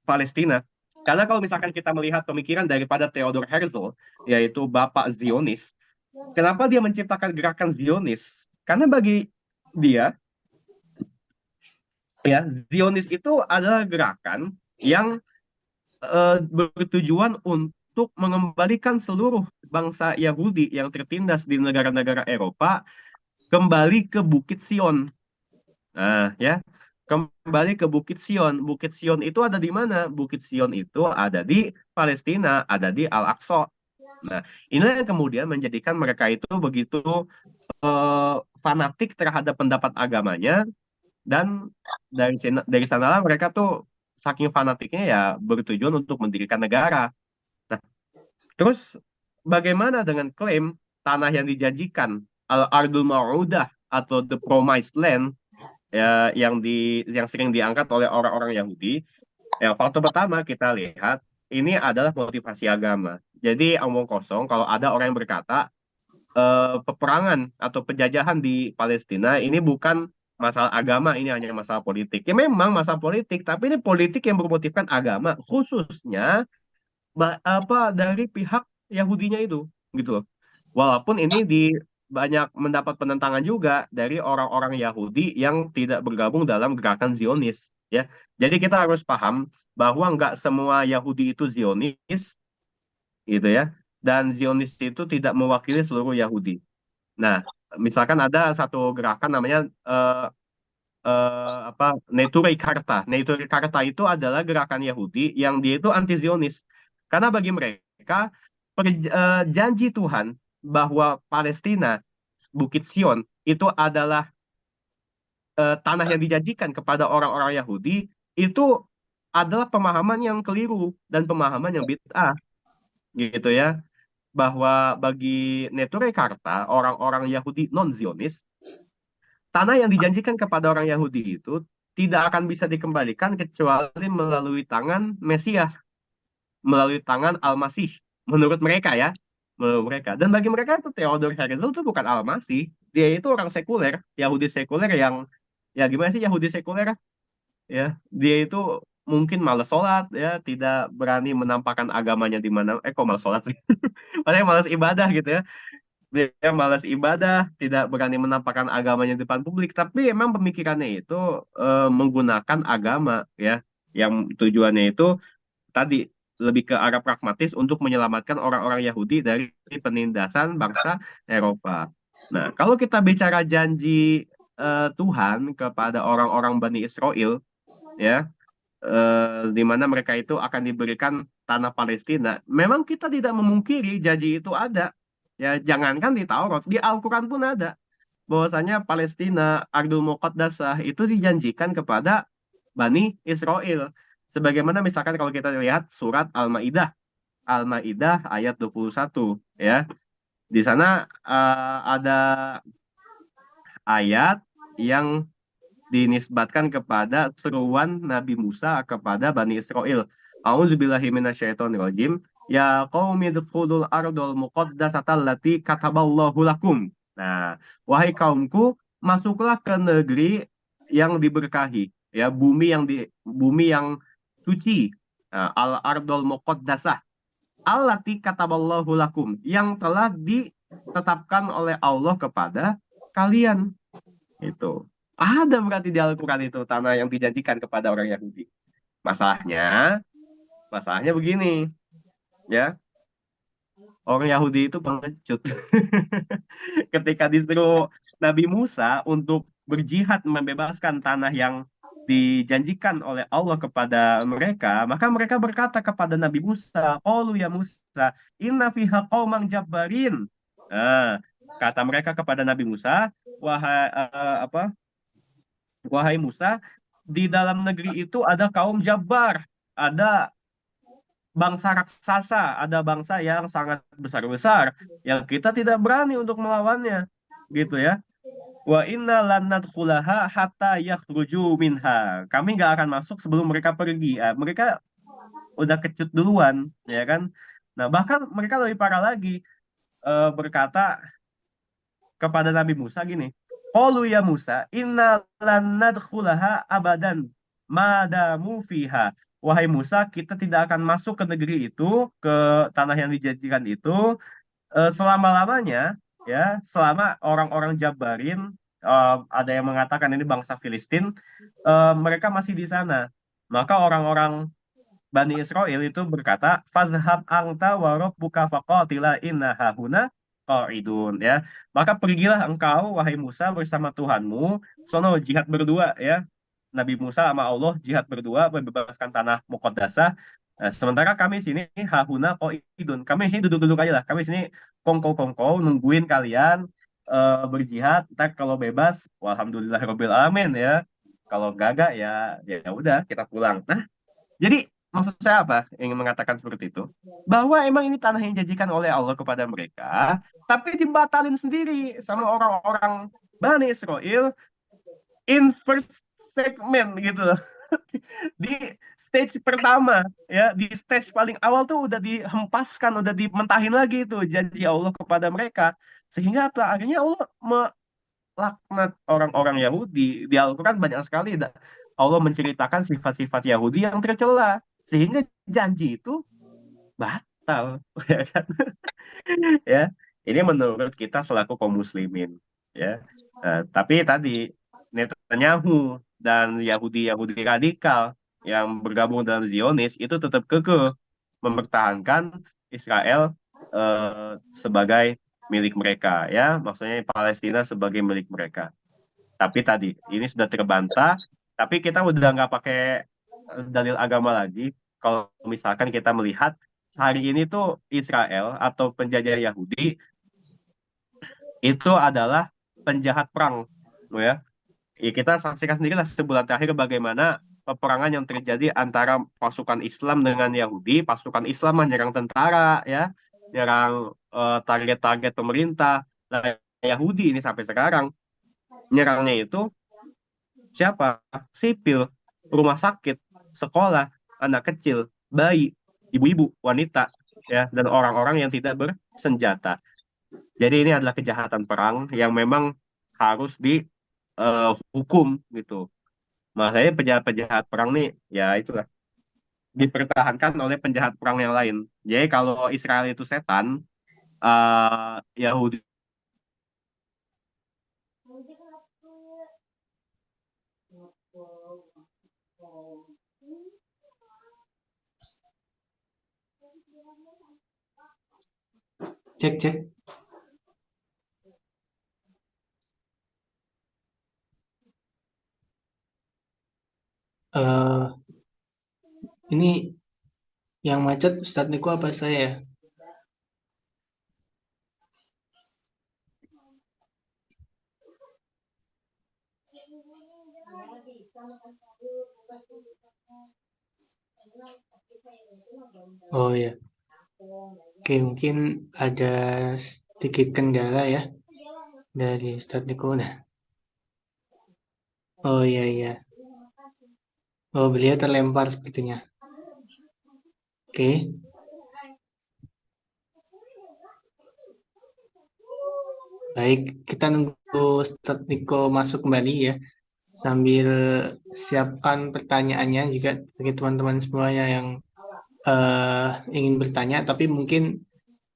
Speaker 2: Palestina. Karena kalau misalkan kita melihat pemikiran daripada Theodor Herzl, yaitu Bapak Zionis, kenapa dia menciptakan gerakan Zionis? Karena bagi dia, ya, Zionis itu adalah gerakan yang bertujuan untuk mengembalikan seluruh bangsa Yahudi yang tertindas di negara-negara Eropa kembali ke Bukit Sion. Nah, ya, kembali ke Bukit Sion. Bukit Sion itu ada di mana? Bukit Sion itu ada di Palestina, ada di Al-Aqsa. Nah, inilah yang kemudian menjadikan mereka itu begitu fanatik terhadap pendapat agamanya, dan dari sanalah mereka tuh saking fanatiknya ya bertujuan untuk mendirikan negara. Nah, terus bagaimana dengan klaim tanah yang dijanjikan, Al-Ardul Ma'udah atau the Promised Land, ya, yang sering diangkat oleh orang-orang Yahudi? Ya, faktor pertama kita lihat ini adalah motivasi agama. Jadi omong kosong kalau ada orang yang berkata peperangan atau penjajahan di Palestina ini bukan masalah agama, ini hanya masalah politik. Ya memang masalah politik, tapi ini politik yang bermotifkan agama, khususnya dari pihak Yahudinya itu, gitu loh. Walaupun ini banyak mendapat penentangan juga dari orang-orang Yahudi yang tidak bergabung dalam gerakan Zionis, ya. Jadi kita harus paham bahwa nggak semua Yahudi itu Zionis, gitu ya. Dan Zionis itu tidak mewakili seluruh Yahudi. Nah, misalkan ada satu gerakan namanya apa, Neturei Karta. Neturei Karta itu adalah gerakan Yahudi yang dia itu anti Zionis. Karena bagi mereka janji Tuhan bahwa Palestina, Bukit Sion itu adalah tanah yang dijanjikan kepada orang-orang Yahudi, itu adalah pemahaman yang keliru dan pemahaman yang bid'ah, gitu ya. Bahwa bagi Neturei Karta, orang-orang Yahudi non-Zionis, tanah yang dijanjikan kepada orang Yahudi itu tidak akan bisa dikembalikan kecuali melalui tangan Mesias, melalui tangan Al-Masih, menurut mereka ya, menurut mereka. Dan bagi mereka itu Theodor Herzl itu bukan Al-Masih, dia itu orang sekuler, Yahudi sekuler yang, ya gimana sih Yahudi sekuler ya, dia itu mungkin malas sholat ya, tidak berani menampakkan agamanya di mana, kok malas sholat sih, padahal malas ibadah gitu ya. Dia malas ibadah, tidak berani menampakkan agamanya di depan publik, tapi emang pemikirannya itu menggunakan agama ya, yang tujuannya itu tadi lebih ke arah pragmatis untuk menyelamatkan orang-orang Yahudi dari penindasan bangsa Eropa. Nah, kalau kita bicara janji Tuhan kepada orang-orang Bani Israel, ya, di mana mereka itu akan diberikan tanah Palestina. Memang kita tidak memungkiri janji itu ada. Ya, jangankan di Taurat, di Al-Quran pun ada. Bahwasanya Palestina, Ardul Muqaddasah itu dijanjikan kepada Bani Israel. Sebagaimana misalkan kalau kita lihat surat Al-Maidah, Al-Maidah ayat 21, ya. Di sana ada ayat yang dinisbatkan kepada seruan Nabi Musa kepada Bani Israel. A'udzubillahi minasyaitonirrajim. Ya qaumi dkhulul ardul muqaddasata allati kataballahu lakum. Nah, wahai kaumku, masuklah ke negeri yang diberkahi, ya, bumi yang suci. Nah, al ardul muqaddasah allati kataballahu lakum, yang telah ditetapkan oleh Allah kepada kalian. Itu. Ada berarti di Al-Quran itu tanah yang dijanjikan kepada orang Yahudi. Masalahnya, masalahnya begini, ya. Orang Yahudi itu pengecut. Ketika disuruh Nabi Musa untuk berjihad membebaskan tanah yang dijanjikan oleh Allah kepada mereka, maka mereka berkata kepada Nabi Musa, "Qalu ya Musa, inna fiha qauman jabbarin." Nah, kata mereka kepada Nabi Musa, wahai wahai Musa, di dalam negeri itu ada kaum Jabbar, ada bangsa raksasa, ada bangsa yang sangat besar-besar, yang kita tidak berani untuk melawannya, gitu ya. Wa inna lan nadkhulaha hatta yakhruju minha. Kami nggak akan masuk sebelum mereka pergi. Mereka udah kecut duluan, ya kan? Nah, bahkan mereka lebih parah lagi, berkata, kepada Nabi Musa gini. Qalu ya Musa, inna lan nadkhulaha abadan madamu fiha. Wahai Musa, kita tidak akan masuk ke negeri itu, ke tanah yang dijanjikan itu, selama-lamanya, ya, selama orang-orang Jabarin, ada yang mengatakan ini bangsa Filistin, mereka masih di sana. Maka orang-orang Bani Israel itu berkata, Fazhab angta wa rabbuka faqatila inna hahuna qa'idun, ya. Maka pergilah engkau wahai Musa bersama Tuhanmu, sono jihad berdua, ya. Nabi Musa sama Allah jihad berdua membebaskan tanah Muqaddasah. Sementara kami sini hahuna qa'idun. Kami sini duduk-duduk aja lah. Kami sini kongko-kongko nungguin kalian berjihad. Ntar kalau bebas, walhamdulillah rabbil alamin, ya. Kalau gagak ya ya udah kita pulang. Nah, jadi maksud saya apa? Ingin mengatakan seperti itu. Bahwa emang ini tanah yang dijanjikan oleh Allah kepada mereka, tapi dibatalin sendiri sama orang-orang Bani Israel in first segment gitu loh. Di stage pertama, ya, di stage paling awal tuh udah dihempaskan, udah dimentahin lagi itu janji Allah kepada mereka. Sehingga apa? Akhirnya Allah melaknat orang-orang Yahudi. Di Al-Quran banyak sekali Allah menceritakan sifat-sifat Yahudi yang tercela, sehingga janji itu batal. Ya kan? Ya, ini menurut kita selaku kaum muslimin, ya. Tapi tadi Netanyahu dan Yahudi-Yahudi radikal yang bergabung dalam Zionis itu tetap kekeh mempertahankan Israel sebagai milik mereka, ya, maksudnya Palestina sebagai milik mereka. Tapi tadi ini sudah terbantah, tapi kita udah nggak pakai dalil agama lagi. Kalau misalkan kita melihat hari ini tuh Israel atau penjajah Yahudi itu adalah penjahat perang, ya. Ya, kita saksikan sendiri lah sebulan terakhir bagaimana peperangan yang terjadi antara pasukan Islam dengan Yahudi. Pasukan Islam menyerang tentara, ya, menyerang target-target pemerintah. Nah, Yahudi ini sampai sekarang nyerangnya itu siapa? Sipil, rumah sakit, sekolah, anak kecil, bayi, ibu-ibu, wanita, ya, dan orang-orang yang tidak bersenjata. Jadi ini adalah kejahatan perang yang memang harus dihukum gitu. Makanya penjahat-penjahat perang nih, ya itulah dipertahankan oleh penjahat perang yang lain. Jadi kalau Israel itu setan, Yahudi.
Speaker 1: Cek, cek. Eh, ini yang macet Ustadz Niko apa saya? Oh ya, oke, mungkin ada sedikit kendala ya dari Ustadz Niko. Nah, oh iya iya. Oh, beliau terlempar sepertinya. Oke, baik, kita nunggu Ustadz Niko masuk kembali ya. Sambil siapkan pertanyaannya juga bagi teman-teman semuanya yang ingin bertanya, tapi mungkin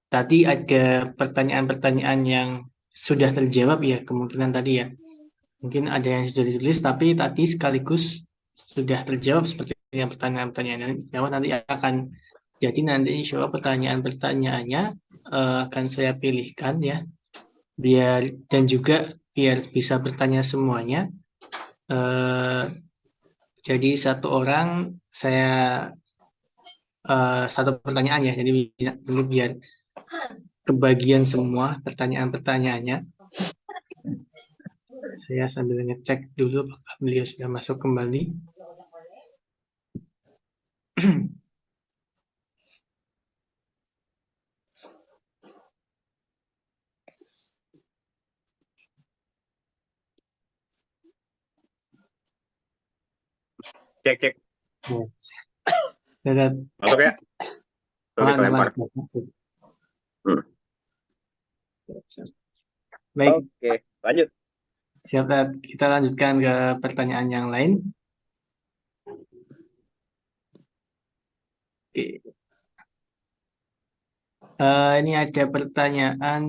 Speaker 1: tadi ada pertanyaan-pertanyaan yang sudah terjawab ya, kemungkinan tadi ya. Mungkin ada yang sudah ditulis, tapi tadi sekaligus sudah terjawab seperti yang pertanyaan-pertanyaan yang jawab nanti akan jadi nanti insya Allah pertanyaan-pertanyaannya akan saya pilihkan ya, biar dan juga biar bisa bertanya semuanya. Eh, jadi satu orang saya satu pertanyaan ya, jadi biar kebagian semua pertanyaan-pertanyaannya. Saya sambil ngecek dulu apakah beliau sudah masuk kembali.
Speaker 2: Cek cek.
Speaker 1: Dadat.
Speaker 2: Masuk ya. Sorry
Speaker 1: Aman, aman.
Speaker 2: kelempar. Hmm.
Speaker 1: Baik,
Speaker 2: Oke, lanjut.
Speaker 1: siap, Tat. Kita lanjutkan ke pertanyaan yang lain. Oke. Ini ada pertanyaan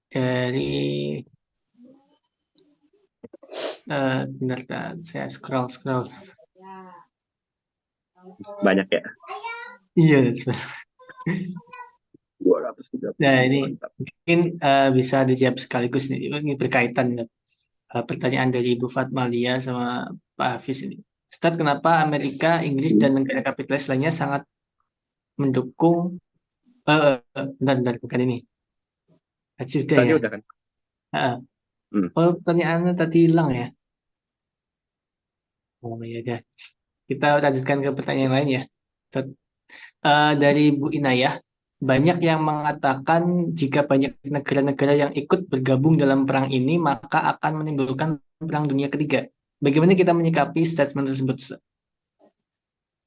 Speaker 1: dari bentar, Tat. Saya scroll.
Speaker 2: Banyak ya.
Speaker 1: Iya, Tat.
Speaker 2: 230.
Speaker 1: Nah, ini
Speaker 2: Mantap.
Speaker 1: mungkin bisa dijawab sekaligus nih. Ini berkaitan ya. Pertanyaan dari Ibu Fatmalia sama Pak Hafiz ini. Ustaz, kenapa Amerika, Inggris, dan negara kapitalis lainnya sangat mendukung bentar, bukan ini. Sudah
Speaker 2: Tadi
Speaker 1: ya.
Speaker 2: udah kan?
Speaker 1: Ah,
Speaker 2: Hmm.
Speaker 1: oh, pertanyaannya tadi hilang ya. Oh iya dah. Kita lanjutkan ke pertanyaan yang lain ya. Dari Bu Inayah, banyak yang mengatakan jika banyak negara-negara yang ikut bergabung dalam perang ini, maka akan menimbulkan perang dunia ketiga. Bagaimana kita menyikapi statement tersebut, Ustaz?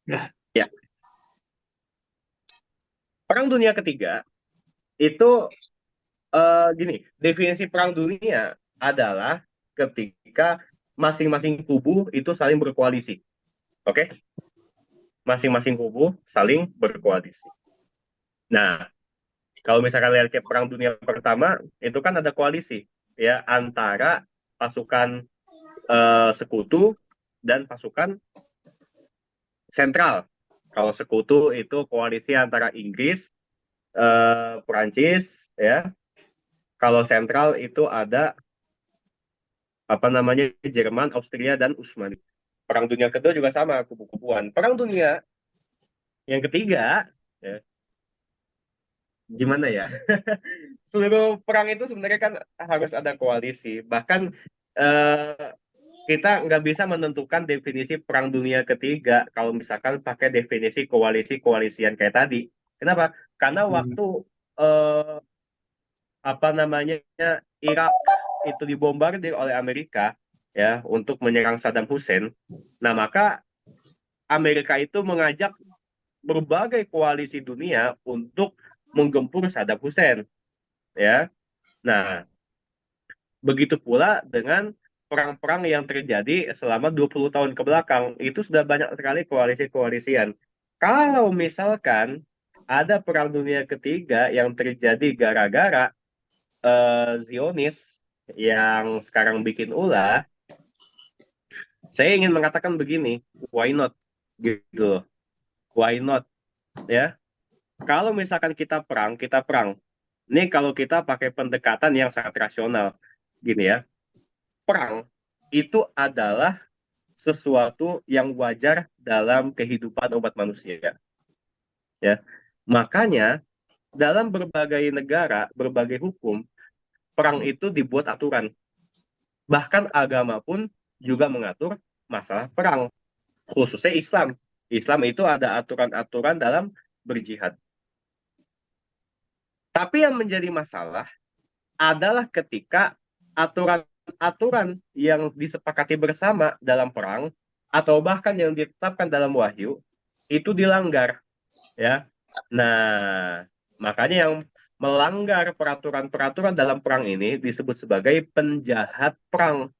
Speaker 1: Ya.
Speaker 2: Ya, Perang Dunia Ketiga itu gini, definisi Perang Dunia adalah ketika masing-masing kubu itu saling berkoalisi. Oke? Masing-masing kubu saling berkoalisi. Nah, kalau misalkan lihat ke Perang Dunia Pertama, itu kan ada koalisi ya antara pasukan sekutu dan pasukan sentral. Kalau sekutu itu koalisi antara Inggris, Perancis, ya. Kalau sentral itu ada apa namanya Jerman, Austria, dan Utsmani. Perang Dunia Kedua juga sama, kubu-kubuan. Perang Dunia yang ketiga, ya, gimana ya? Seluruh perang itu sebenarnya kan harus ada koalisi. Bahkan eh, kita nggak bisa menentukan definisi Perang Dunia Ketiga kalau misalkan pakai definisi koalisi-koalisian kayak tadi. Kenapa? Karena
Speaker 1: Hmm.
Speaker 2: waktu eh, apa namanya Irak itu dibombardir oleh Amerika ya untuk menyerang Saddam Hussein. Nah, maka Amerika itu mengajak berbagai koalisi dunia untuk menggempur Saddam Hussein ya. Nah, begitu pula dengan perang-perang yang terjadi selama 20 tahun ke belakang. Itu sudah banyak sekali koalisi-koalisian. Kalau misalkan ada perang dunia ketiga yang terjadi gara-gara Zionis yang sekarang bikin ulah, saya ingin mengatakan begini, why not? Gitu loh. Why not? Ya. Kalau misalkan kita perang. Ini kalau kita pakai pendekatan yang sangat rasional. Gini ya. Perang itu adalah sesuatu yang wajar dalam kehidupan umat manusia. Ya. Makanya dalam berbagai negara, berbagai hukum, perang itu dibuat aturan. Bahkan agama pun juga mengatur masalah perang, khususnya Islam. Islam itu ada aturan-aturan dalam berjihad. Tapi yang menjadi masalah adalah ketika aturan-aturan yang disepakati bersama dalam perang atau bahkan yang ditetapkan dalam wahyu itu dilanggar, ya. Nah, makanya yang melanggar peraturan-peraturan dalam perang ini disebut sebagai penjahat perang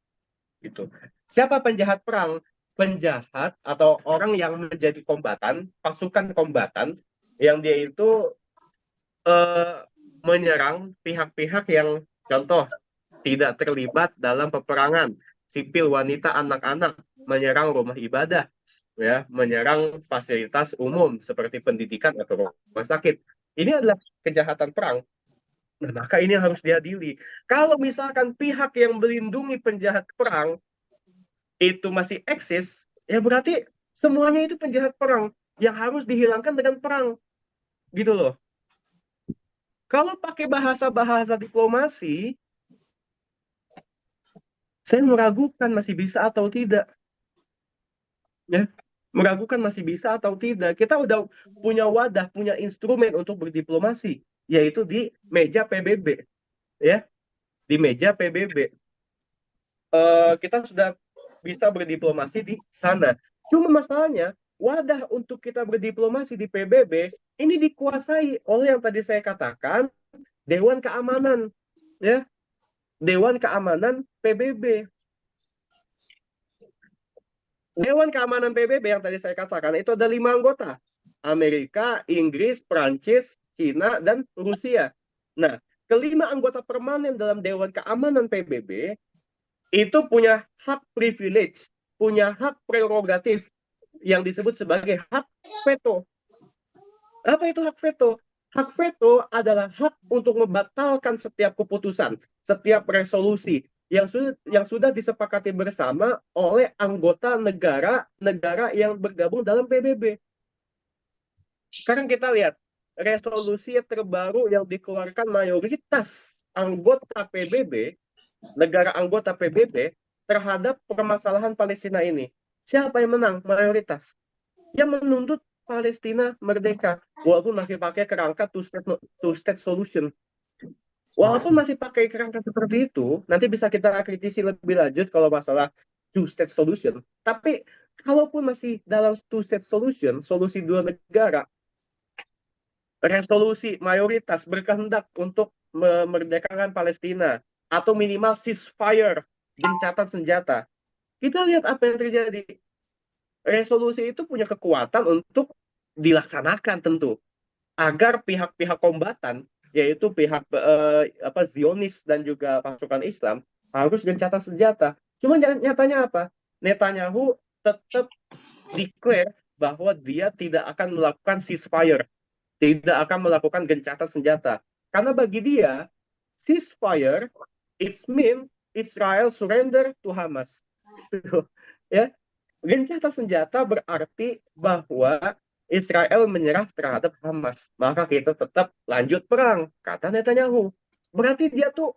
Speaker 2: gitu. Siapa penjahat perang? Penjahat atau orang yang menjadi kombatan, pasukan kombatan yang dia itu eh, menyerang pihak-pihak yang contoh tidak terlibat dalam peperangan, sipil, wanita, anak-anak, menyerang rumah ibadah, ya, menyerang fasilitas umum seperti pendidikan atau rumah sakit. Ini adalah kejahatan perang. Nah, maka ini harus diadili. Kalau misalkan pihak yang melindungi penjahat perang itu masih eksis, ya berarti semuanya itu penjahat perang yang harus dihilangkan dengan perang, gitu loh. Kalau pakai bahasa-bahasa diplomasi, saya meragukan masih bisa atau tidak. Ya, meragukan masih bisa atau tidak. Kita udah punya wadah, punya instrumen untuk berdiplomasi, yaitu di meja PBB, ya, di meja PBB. Kita sudah bisa berdiplomasi di sana. Cuma masalahnya, wadah untuk kita berdiplomasi di PBB ini dikuasai oleh yang tadi saya katakan Dewan Keamanan. ya, Dewan Keamanan PBB. Dewan Keamanan PBB yang tadi saya katakan itu ada 5 anggota. Amerika, Inggris, Prancis, Cina, dan Rusia. Nah, kelima anggota permanen dalam Dewan Keamanan PBB itu punya hak privilege, punya hak prerogatif yang disebut sebagai hak veto. Apa itu hak veto? Hak veto adalah hak untuk membatalkan setiap keputusan, setiap resolusi yang sudah disepakati bersama oleh anggota negara-negara yang bergabung dalam PBB. Sekarang kita lihat resolusi terbaru yang dikeluarkan mayoritas anggota PBB, negara anggota PBB terhadap permasalahan Palestina ini. Siapa yang menang? Mayoritas. Yang menuntut Palestina merdeka, walaupun masih pakai kerangka two-state solution. Walaupun masih pakai kerangka seperti itu, nanti bisa kita kritisi lebih lanjut kalau masalah two-state solution. Tapi kalaupun masih dalam two-state solution, solusi dua negara, resolusi mayoritas berkehendak untuk memerdekakan Palestina atau minimal ceasefire, gencatan senjata. Kita lihat apa yang terjadi. Resolusi itu punya kekuatan untuk dilaksanakan tentu agar pihak-pihak kombatan yaitu pihak Zionis dan juga pasukan Islam harus gencatan senjata. Cuma nyatanya apa? Netanyahu tetap declare bahwa dia tidak akan melakukan ceasefire, tidak akan melakukan gencatan senjata. Karena bagi dia, ceasefire, it mean Israel surrender to Hamas. Ya, gencatan senjata berarti bahwa Israel menyerah terhadap Hamas. Maka kita tetap lanjut perang, kata Netanyahu. Berarti dia tuh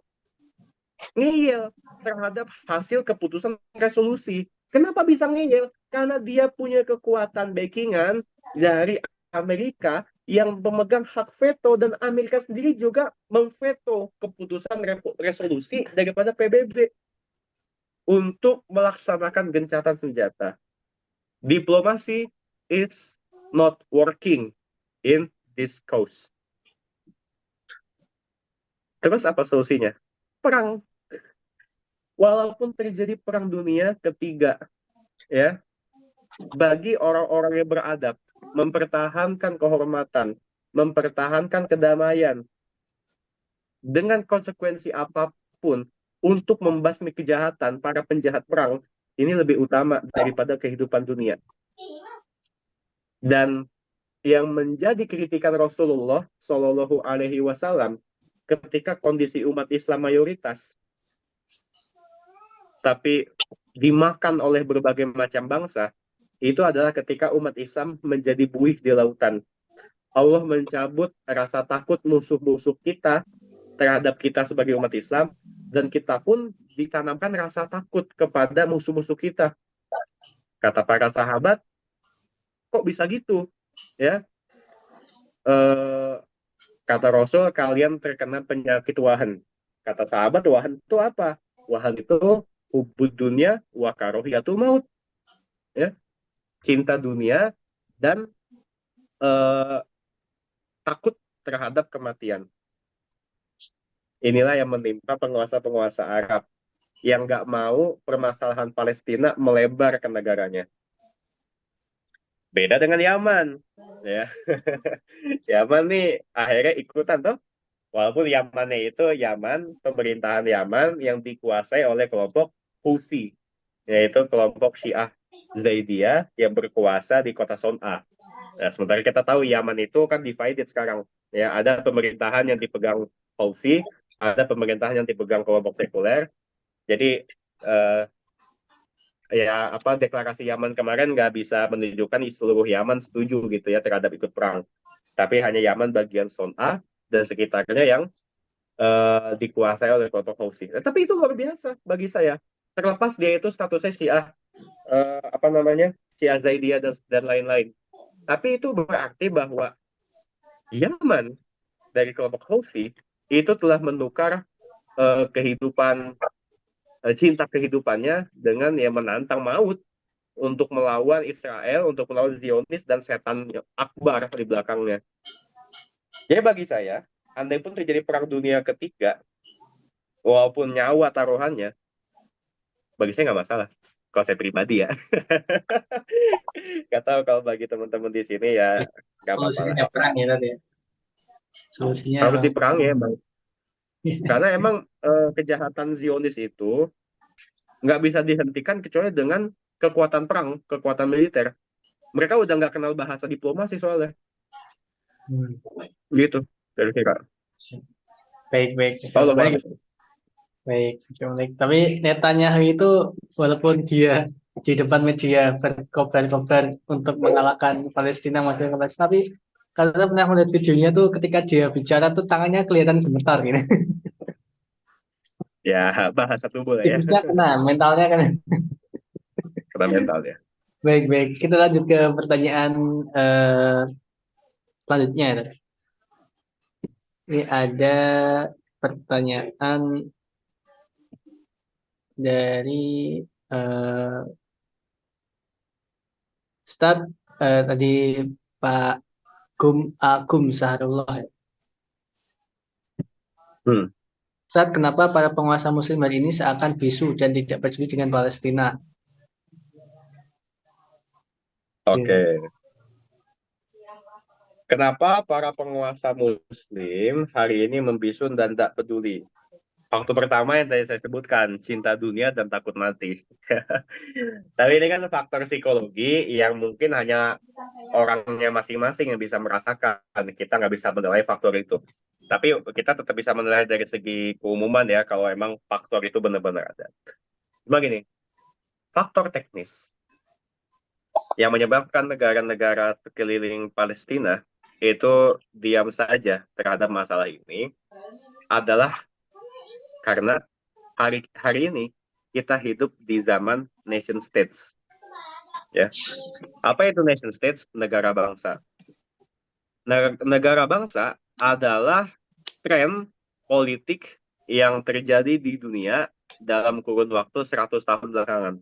Speaker 2: ngeyel terhadap hasil keputusan resolusi. Kenapa bisa ngeyel? Karena dia punya kekuatan backingan dari Amerika yang memegang hak veto dan Amerika sendiri juga memveto keputusan resolusi daripada PBB untuk melaksanakan gencatan senjata. Diplomasi is not working in this cause. Terus apa solusinya? Perang. Walaupun terjadi perang dunia ketiga, ya, bagi orang-orang yang beradab, mempertahankan kehormatan, mempertahankan kedamaian, dengan konsekuensi apapun, untuk membasmi kejahatan para penjahat perang, ini lebih utama daripada kehidupan dunia. Dan yang menjadi kritikan Rasulullah Shallallahu Alaihi Wasallam ketika kondisi umat Islam mayoritas, tapi dimakan oleh berbagai macam bangsa, itu adalah ketika umat Islam menjadi buih di lautan. Allah mencabut rasa takut musuh-musuh kita terhadap kita sebagai umat Islam, dan kita pun ditanamkan rasa takut kepada musuh-musuh kita. Kata para sahabat, kok bisa gitu? Ya, kata Rasul, kalian terkena penyakit wahan. Kata sahabat, wahan itu apa? Wahan itu hubud dunia wa karohiyatul maut. Ya, cinta dunia dan takut terhadap kematian. Inilah yang menimpa penguasa-penguasa Arab yang nggak mau permasalahan Palestina melebar ke negaranya. Beda dengan Yaman, ya. Yaman nih akhirnya ikutan tuh. Walaupun Yamannya itu pemerintahan Yaman yang dikuasai oleh kelompok Houthi, yaitu kelompok Syiah Zaidiyah yang berkuasa di kota Son'a. Nah, sementara kita tahu Yaman itu kan divided sekarang. Ya, ada pemerintahan yang dipegang Houthi, ada pemerintahan yang dipegang kelompok sekuler. Jadi deklarasi Yaman kemarin nggak bisa menunjukkan seluruh Yaman setuju gitu ya terhadap ikut perang. Tapi hanya Yaman bagian Son'a dan sekitarnya yang dikuasai oleh kelompok Houthi. Tapi itu luar biasa bagi saya. Terlepas dia itu statusnya Syiah Syiah Zaidiyah dan lain-lain. Tapi itu berarti bahwa Yaman dari kelompok Houthi itu telah menukar cinta kehidupannya dengan yang menantang maut untuk melawan Israel, untuk melawan Zionis dan setan akbar di belakangnya. Jadi bagi saya, andai pun terjadi perang dunia ketiga, walaupun nyawa taruhannya, bagi saya nggak masalah. Kalau saya pribadi ya, nggak tahu kalau bagi teman-teman di sini ya nggak masalah.
Speaker 1: Solusinya perang ya tadi ya. Solusinya
Speaker 2: Harus
Speaker 1: emang
Speaker 2: diperangi emang, karena emang kejahatan Zionis itu nggak bisa dihentikan kecuali dengan kekuatan perang, kekuatan militer. Mereka udah nggak kenal bahasa diplomasi soalnya,
Speaker 1: hmm.
Speaker 2: gitu. Dari kira.
Speaker 1: Baik, baik,
Speaker 2: Kalau
Speaker 1: baik, baik, baik. Tapi Netanyahu itu walaupun dia di depan media berkobar-kobar untuk mengalahkan Palestina, masalah Palestina, tapi kalau saya pernah melihat videonya tuh ketika dia bicara tuh tangannya kelihatan gemetar gitu.
Speaker 2: ya bahasa tubuh lah ya,
Speaker 1: Fisiknya kena, mentalnya kan.
Speaker 2: kena mental ya.
Speaker 1: Baik, baik. Kita lanjut ke pertanyaan eh, selanjutnya. Ini ada pertanyaan dari eh tadi Pak Gum Agum Saharullah.
Speaker 2: Hmm,
Speaker 1: Ustaz, kenapa para penguasa Muslim hari ini seakan bisu dan tidak peduli dengan Palestina?
Speaker 2: oke.
Speaker 1: Gitu.
Speaker 2: Kenapa para penguasa Muslim hari ini membisu dan tak peduli? Faktor pertama yang tadi saya sebutkan, cinta dunia dan takut mati. Tapi ini kan faktor psikologi yang mungkin hanya orangnya masing-masing yang bisa merasakan. Kita nggak bisa menilai faktor itu. Tapi kita tetap bisa menilai dari segi keumuman ya, kalau emang faktor itu benar-benar ada. Cuma gini, faktor teknis yang menyebabkan negara-negara sekeliling Palestina itu diam saja terhadap masalah ini adalah karena hari hari ini kita hidup di zaman nation states, ya. Apa itu nation states? Negara bangsa. Negara bangsa adalah tren politik yang terjadi di dunia dalam kurun waktu 100 tahun belakangan.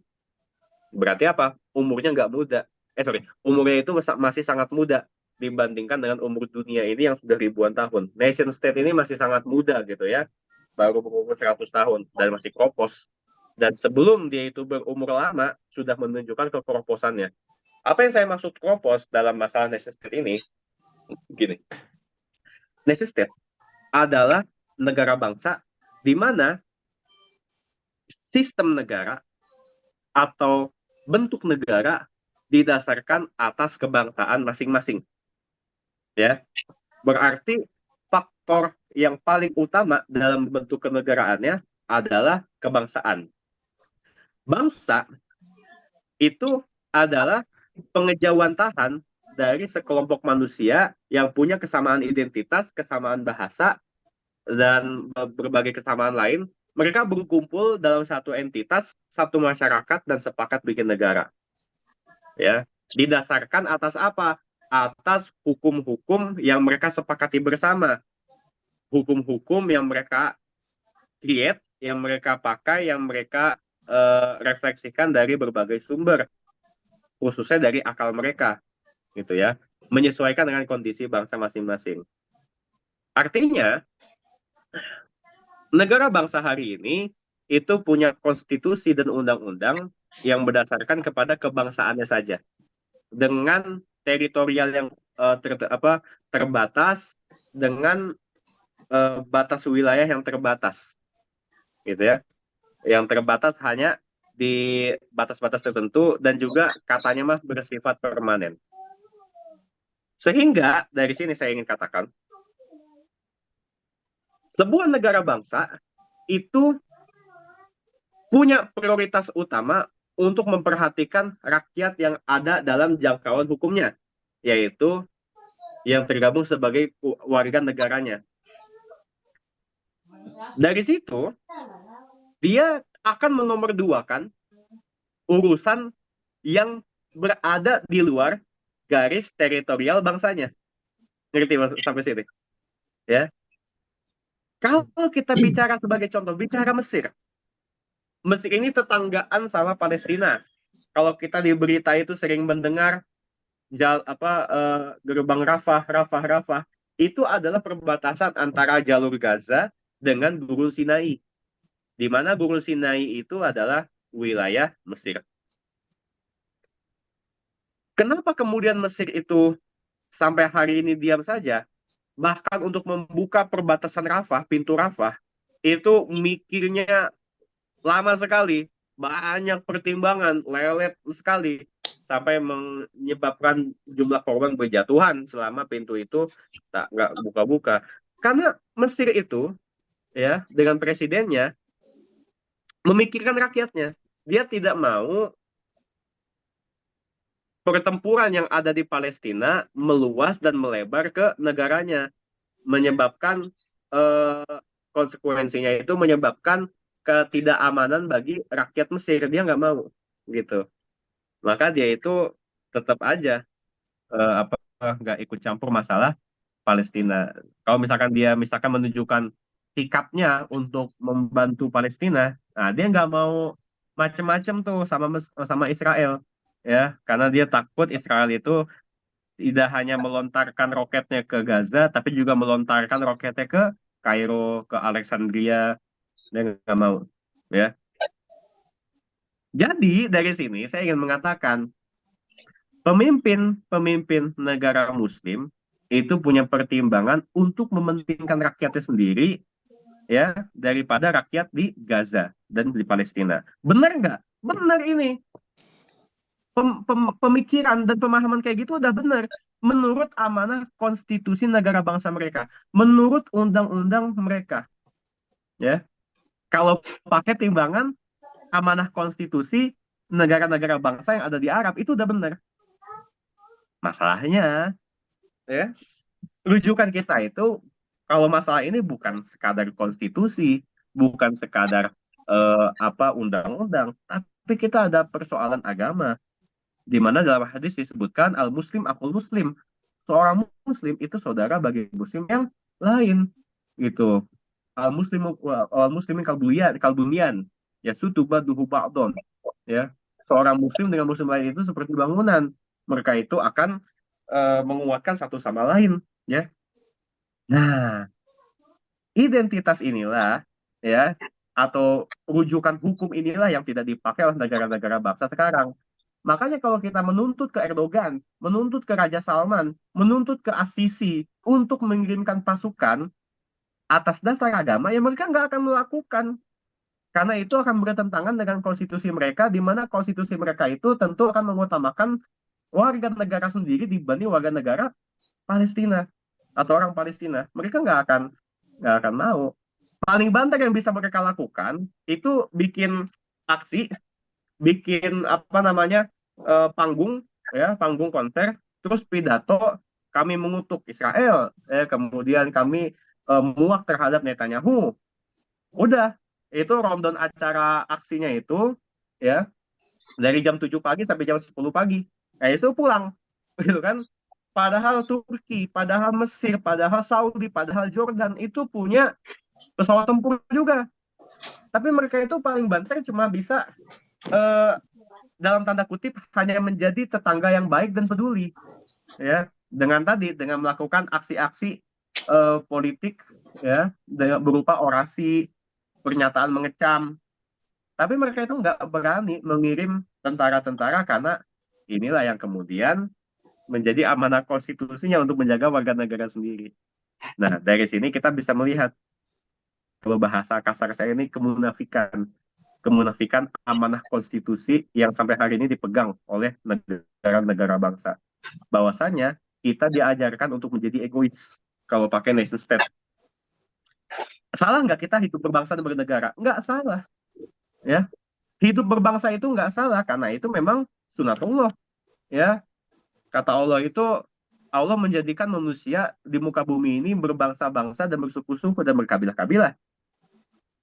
Speaker 2: Berarti apa? Umurnya nggak muda. Sorry, umurnya itu masih sangat muda dibandingkan dengan umur dunia ini yang sudah ribuan tahun. Nation state ini masih sangat muda gitu ya, baru berumur 100 tahun dan masih kropos. Dan sebelum dia itu berumur lama, sudah menunjukkan kekroposannya. Apa yang saya maksud kropos dalam masalah nation state ini? Gini, nation state adalah negara bangsa di mana sistem negara atau bentuk negara didasarkan atas kebangsaan masing-masing, ya. Berarti faktor yang paling utama dalam bentuk kenegaraannya adalah kebangsaan. Bangsa itu adalah pengejawantahan dari sekelompok manusia yang punya kesamaan identitas, kesamaan bahasa, dan berbagai kesamaan lain. Mereka berkumpul dalam satu entitas, satu masyarakat, dan sepakat bikin negara. Ya, didasarkan atas apa? Atas hukum-hukum yang mereka sepakati bersama, hukum-hukum yang mereka create, yang mereka pakai, yang mereka refleksikan dari berbagai sumber, khususnya dari akal mereka, gitu ya, menyesuaikan dengan kondisi bangsa masing-masing. Artinya, negara bangsa hari ini itu punya konstitusi dan undang-undang yang berdasarkan kepada kebangsaannya saja, dengan teritorial yang terbatas, dengan batas wilayah yang terbatas, gitu ya. Yang terbatas hanya di batas-batas tertentu dan juga katanya mas bersifat permanen. Sehingga dari sini saya ingin katakan, sebuah negara bangsa itu punya prioritas utama untuk memperhatikan rakyat yang ada dalam jangkauan hukumnya, yaitu yang tergabung sebagai warga negaranya. Dari situ, dia akan menomorduakan urusan yang berada di luar garis teritorial bangsanya. Ngerti mas sampai sini? Ya. Kalau kita bicara sebagai contoh, bicara Mesir. Mesir ini tetanggaan sama Palestina. Kalau kita di berita itu sering mendengar gerbang Rafah, Rafah, Rafah, itu adalah perbatasan antara jalur Gaza dengan Gurun Sinai. di mana Gurun Sinai itu adalah wilayah Mesir. Kenapa kemudian Mesir itu sampai hari ini diam saja? Bahkan untuk membuka perbatasan Rafah, pintu Rafah, itu mikirnya lama sekali, banyak pertimbangan, lelet sekali, sampai menyebabkan jumlah korban berjatuhan selama pintu itu tak nggak buka-buka. Karena Mesir itu, ya, dengan presidennya memikirkan rakyatnya, dia tidak mau pertempuran yang ada di Palestina meluas dan melebar ke negaranya, menyebabkan eh, konsekuensinya itu menyebabkan ketidakamanan bagi rakyat Mesir. Dia nggak mau gitu. Maka dia itu tetap aja apa nggak ikut campur masalah Palestina. Kalau misalkan dia misalkan menunjukkan sikapnya untuk membantu Palestina, nah dia nggak mau macem-macem tuh sama Israel, ya, karena dia takut Israel itu tidak hanya melontarkan roketnya ke Gaza, tapi juga melontarkan roketnya ke Kairo, ke Alexandria, dia nggak mau, ya. Jadi dari sini saya ingin mengatakan pemimpin negara Muslim itu punya pertimbangan untuk mementingkan rakyatnya sendiri, ya, daripada rakyat di Gaza dan di Palestina. Benar nggak? Benar ini. Pemikiran dan pemahaman kayak gitu udah benar. Menurut amanah konstitusi negara bangsa mereka. Menurut undang-undang mereka. Ya, kalau pakai timbangan amanah konstitusi negara-negara bangsa yang ada di Arab, itu udah benar. Masalahnya, ya, rujukan kita itu kalau masalah ini bukan sekadar konstitusi, bukan sekadar apa undang-undang, tapi kita ada persoalan agama, di mana dalam hadis disebutkan al muslim akul muslim, seorang muslim itu saudara bagi muslim yang lain, gitu. Al muslimin kalbunian ya sutubaduhu ba'don, ya, seorang muslim dengan muslim lain itu seperti bangunan, mereka itu akan menguatkan satu sama lain, ya. Nah, identitas inilah, ya, atau rujukan hukum inilah yang tidak dipakai oleh negara-negara bangsa sekarang. Makanya kalau kita menuntut ke Erdogan, menuntut ke Raja Salman, menuntut ke Assisi untuk mengirimkan pasukan atas dasar agama, ya mereka nggak akan melakukan. Karena itu akan bertentangan dengan konstitusi mereka, di mana konstitusi mereka itu tentu akan mengutamakan warga negara sendiri dibanding warga negara Palestina atau orang Palestina. Mereka nggak akan mau. Paling banter yang bisa mereka lakukan itu bikin aksi, bikin apa namanya panggung, ya, panggung konser, terus pidato kami mengutuk Israel, kemudian kami muak terhadap Netanyahu. Udah, itu rundown acara aksinya itu, ya, dari jam 7 pagi sampai jam 10 pagi. Nah, itu pulang, gitu kan. Padahal Turki, padahal Mesir, padahal Saudi, padahal Jordan itu punya pesawat tempur juga. Tapi mereka itu paling banter cuma bisa eh, dalam tanda kutip hanya menjadi tetangga yang baik dan peduli, ya, dengan melakukan aksi-aksi politik, ya, dengan berupa orasi, pernyataan mengecam. Tapi mereka itu nggak berani mengirim tentara-tentara karena inilah yang kemudian menjadi amanah konstitusinya untuk menjaga warga negara sendiri. Nah, dari sini kita bisa melihat, kalau bahasa kasar saya ini, kemunafikan amanah konstitusi yang sampai hari ini dipegang oleh negara-negara bangsa. Bahwasanya kita diajarkan untuk menjadi egois kalau pakai nation state. Salah nggak kita hidup berbangsa dan bernegara? Nggak salah, ya. Hidup berbangsa itu nggak salah karena itu memang sunatullah, ya. Kata Allah itu, Allah menjadikan manusia di muka bumi ini berbangsa-bangsa dan bersuku-suku dan berkabilah-kabilah.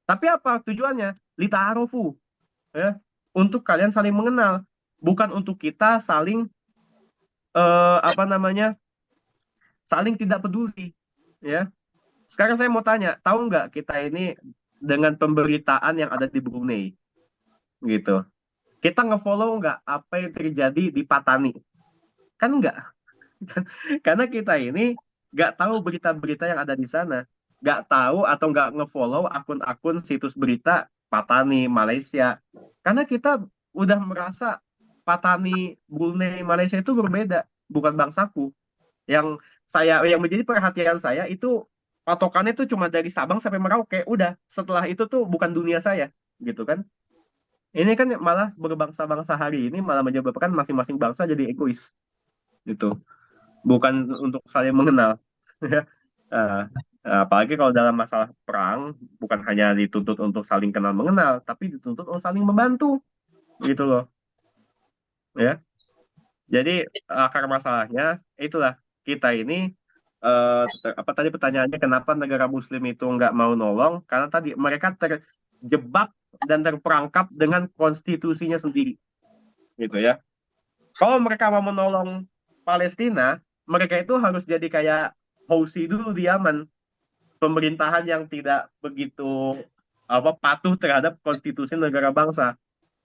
Speaker 2: Tapi apa tujuannya? Lita'arufu, ya, untuk kalian saling mengenal, bukan untuk kita saling apa namanya, saling tidak peduli, ya. Sekarang saya mau tanya, tahu nggak kita ini dengan pemberitaan yang ada di Brunei, gitu, kita ngefollow nggak apa yang terjadi di Patani? Kan nggak. Karena kita ini nggak tahu berita-berita yang ada di sana, nggak tahu atau nggak ngefollow akun-akun situs berita Patani Malaysia. Karena kita udah merasa Patani Brunei Malaysia itu berbeda, bukan bangsaku. Yang menjadi perhatian saya itu patokannya itu cuma dari Sabang sampai Merauke. Udah, setelah itu tuh bukan dunia saya, gitu kan? Ini kan malah berbangsa-bangsa hari ini malah menyebabkan masing-masing bangsa jadi egois, gitu. Bukan untuk saling mengenal. Eh, apalagi kalau dalam masalah perang, bukan hanya dituntut untuk saling kenal mengenal, tapi dituntut untuk saling membantu, gitu loh. Ya, jadi akar masalahnya itulah kita ini apa tadi pertanyaannya kenapa negara Muslim itu nggak mau nolong? Karena tadi mereka terjebak dan terperangkap dengan konstitusinya sendiri, gitu ya. Kalau mereka mau menolong Palestina, mereka itu harus jadi kayak Houthi dulu di Yaman, pemerintahan yang tidak begitu patuh terhadap konstitusi negara bangsa.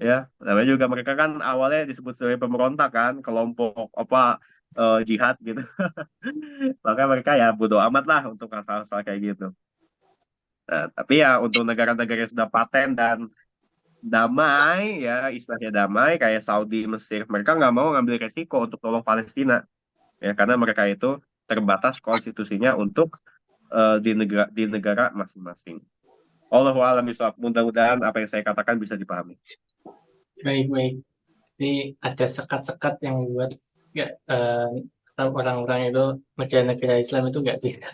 Speaker 2: Ya, namanya juga mereka kan awalnya disebut sebagai pemberontak kan, kelompok jihad gitu. Maka mereka ya bodo amat lah untuk hal-hal kayak gitu. Nah, tapi ya untuk negara-negara yang sudah paten dan damai, ya istilahnya damai kayak Saudi, Mesir, mereka nggak mau ngambil resiko untuk tolong Palestina, ya karena mereka itu terbatas konstitusinya untuk di negara masing-masing. Allahu a'lam bishawab. Mudah-mudahan apa yang saya katakan bisa dipahami.
Speaker 1: Baik-baik. Ini ada sekat-sekat yang buat nggak orang-orang itu negara-negara Islam itu nggak bisa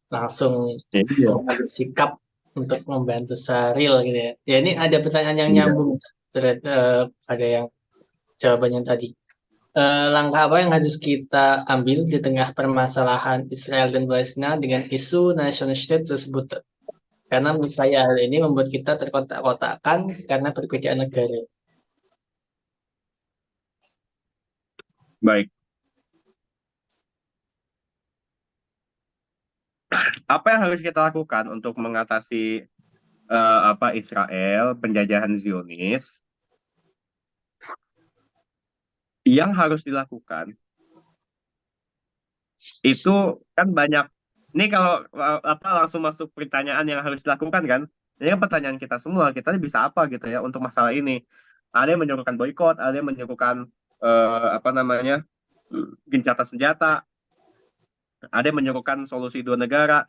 Speaker 1: langsung
Speaker 2: Iya.
Speaker 1: mengambil sikap untuk membantu Syaril gitu ya. Ya ini ada pertanyaan yang
Speaker 2: Iya.
Speaker 1: nyambung pada yang jawabannya tadi. Langkah apa yang harus kita ambil di tengah permasalahan Israel dan Palestina dengan isu nation state tersebut? Karena menurut saya hal ini membuat kita terkotak-kotakan karena perbedaan negara.
Speaker 2: Baik. Apa yang harus kita lakukan untuk mengatasi Israel, penjajahan Zionis? Yang harus dilakukan itu kan banyak. Ini kalau langsung masuk pertanyaan yang harus dilakukan kan? Ini kan pertanyaan kita semua. Kita bisa apa gitu ya untuk masalah ini? Ada yang menyuruhkan boykot, ada yang menyuruhkan apa namanya gencatan senjata, ada yang menyuruhkan solusi dua negara.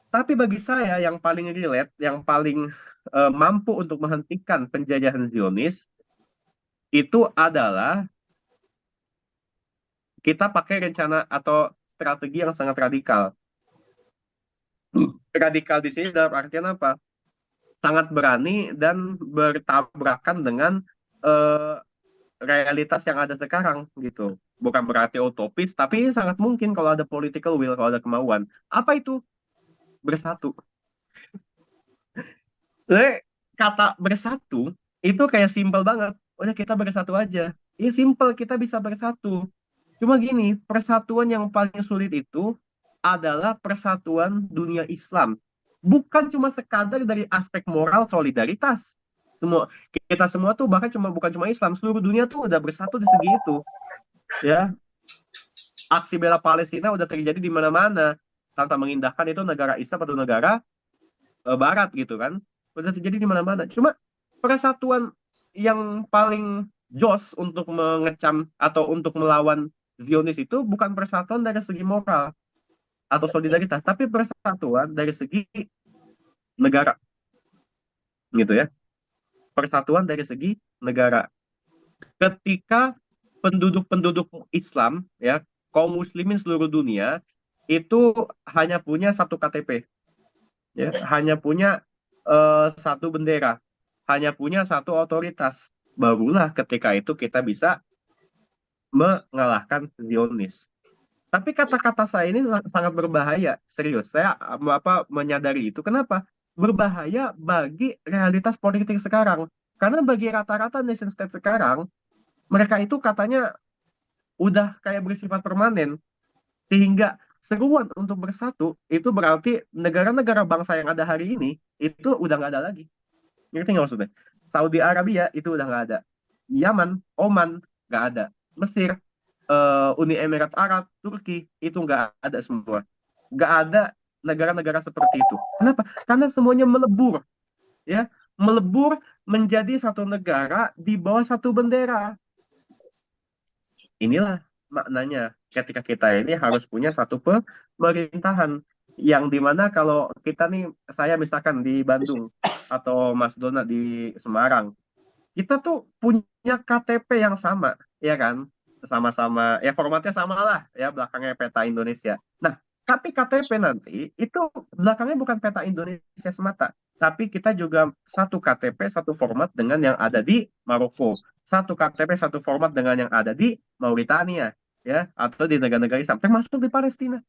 Speaker 2: Tapi bagi saya yang paling relate, yang paling mampu untuk menghentikan penjajahan Zionis itu adalah kita pakai rencana atau strategi yang sangat radikal. Radikal di sini dalam artian apa? Sangat berani dan bertabrakan dengan eh, realitas yang ada sekarang gitu. Bukan berarti utopis, tapi sangat mungkin kalau ada political will, kalau ada kemauan. Apa itu? Bersatu. Jadi, kata bersatu itu kayak simpel banget. Udah kita bersatu aja. Iya simpel, kita bisa bersatu. Cuma gini, persatuan yang paling sulit itu adalah persatuan dunia Islam. Bukan cuma sekadar dari aspek moral solidaritas. Kita semua tuh bahkan bukan cuma Islam, seluruh dunia tuh udah bersatu di segi itu. Ya, aksi bela Palestina udah terjadi di mana-mana tanpa mengindahkan itu negara Islam atau negara Barat gitu kan. Udah terjadi di mana-mana. Cuma persatuan yang paling jos untuk mengecam atau untuk melawan Zionis itu bukan persatuan dari segi moral atau solidaritas, tapi persatuan dari segi negara, gitu ya. Persatuan dari segi negara. Ketika penduduk-penduduk Islam, ya, kaum muslimin seluruh dunia itu hanya punya satu KTP, ya, hanya punya satu bendera, hanya punya satu otoritas, barulah ketika itu kita bisa mengalahkan Zionis. Tapi kata-kata saya ini sangat berbahaya, serius. Saya menyadari itu. Kenapa? Berbahaya bagi realitas politik sekarang. Karena bagi rata-rata nation state sekarang, mereka itu katanya udah kayak bersifat permanen. Sehingga seruan untuk bersatu, itu berarti negara-negara bangsa yang ada hari ini, itu udah nggak ada lagi. Ngerti nggak maksudnya? Saudi Arabia itu udah nggak ada. Yaman, Oman, nggak ada. Mesir, Uni Emirat Arab, Turki, itu nggak ada semua. Nggak ada negara-negara seperti itu. Kenapa? Karena semuanya melebur. Ya, melebur menjadi satu negara di bawah satu bendera. Inilah maknanya ketika kita ini harus punya satu pemerintahan yang dimana kalau kita nih, saya misalkan di Bandung atau Mas Dona di Semarang, kita tuh punya KTP yang sama, ya kan? Sama-sama, ya formatnya sama lah, ya belakangnya peta Indonesia. Nah, tapi KTP nanti itu belakangnya bukan peta Indonesia semata, tapi kita juga satu KTP satu format dengan yang ada di Maroko, satu KTP satu format dengan yang ada di Mauritania, ya, atau di negara-negara Islam, termasuk di Palestina.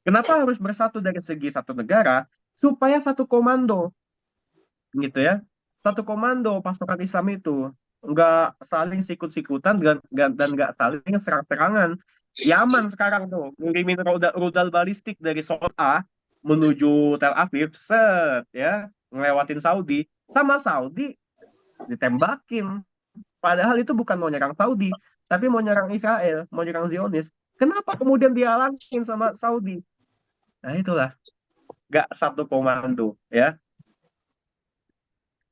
Speaker 2: Kenapa harus bersatu dari segi satu negara? Supaya satu komando, gitu ya, satu komando pasukan Islam itu nggak saling sikut-sikutan dan nggak saling serang-serangan. Yaman sekarang tuh ngirimin rudal balistik dari Son'a menuju Tel Aviv, set ya, ngelewatin Saudi, sama Saudi ditembakin, padahal itu bukan mau nyerang Saudi tapi mau nyerang Israel, mau nyerang Zionis. Kenapa kemudian dihalangin sama Saudi? Nah itulah, nggak satu komando ya.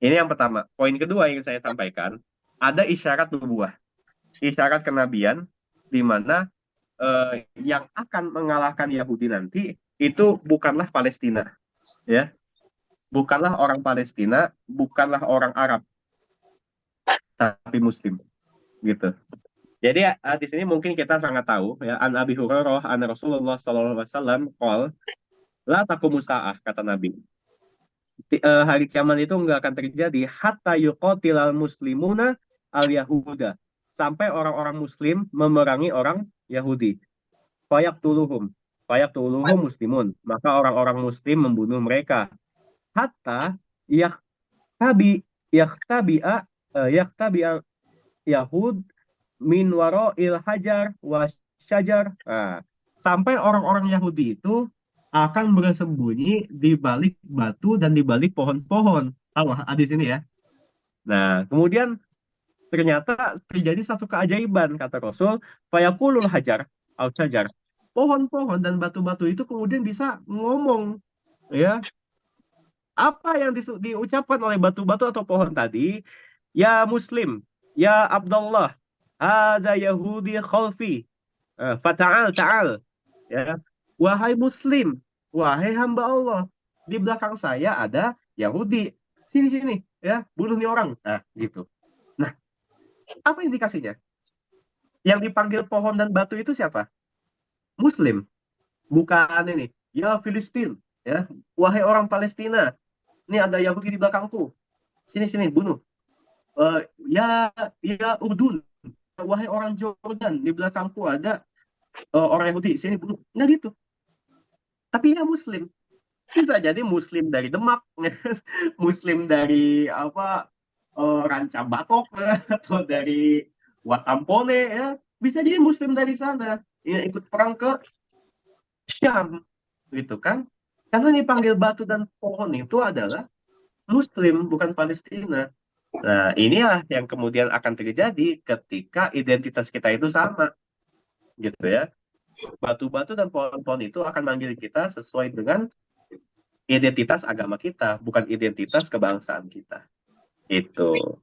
Speaker 2: Ini yang pertama. Poin kedua yang saya sampaikan, ada isyarat nubuah, isyarat kenabian, di mana yang akan mengalahkan Yahudi nanti itu bukanlah Palestina, ya, bukanlah orang Palestina, bukanlah orang Arab, tapi Muslim, gitu. Jadi di sini mungkin kita sangat tahu ya, an Abi Hurairah an Rasulullah Sallallahu Alaihi Wasallam qol la taqumu sa'ah, kata Nabi. Hari kiamat itu nggak akan terjadi hatta yuqatilal muslimuna al yahuda, sampai orang-orang muslim memerangi orang Yahudi. Fayaqtuluhum fayaqtuluhum muslimun, maka orang-orang muslim membunuh mereka. Hatta yaktabi yaktabi'a yaktabi'a yahud min il hajar wa syajar. Nah, sampai orang-orang Yahudi itu akan bersembunyi di balik batu dan di balik pohon-pohon. Tahu di sini ya. Nah, kemudian ternyata terjadi satu keajaiban, kata Rasul, fayakulul hajar al syajar. Pohon-pohon dan batu-batu itu kemudian bisa ngomong, ya. Apa yang diucapkan oleh batu-batu atau pohon tadi? Ya Muslim, ya Abdullah, hadza Yahudi khalfi, fata'al ta'al, ya. Wahai Muslim, wahai hamba Allah, di belakang saya ada Yahudi. Sini sini, ya, bunuh nih orang. Nah, gitu. Nah, apa indikasinya? Yang dipanggil pohon dan batu itu siapa? Muslim, bukan ini. Ya Filistin, ya. Wahai orang Palestina, ini ada Yahudi di belakangku. Sini sini, bunuh. Ya, ya Urdun, wahai orang Jordan, di belakangku ada orang Yahudi, sini bunuh. Nggak gitu. Tapi ya Muslim. Bisa jadi Muslim dari Demak, Muslim dari apa, Ranca Batok, atau dari Watampone, ya. Bisa jadi Muslim dari sana, ya, ikut perang ke Syam, gitu kan? Karena dipanggil batu dan pohon itu adalah Muslim, bukan Palestina. Nah, inilah yang kemudian akan terjadi ketika identitas kita itu sama, gitu ya. Batu-batu dan pohon-pohon itu akan manggil kita sesuai dengan identitas agama kita, bukan identitas kebangsaan kita. Itu.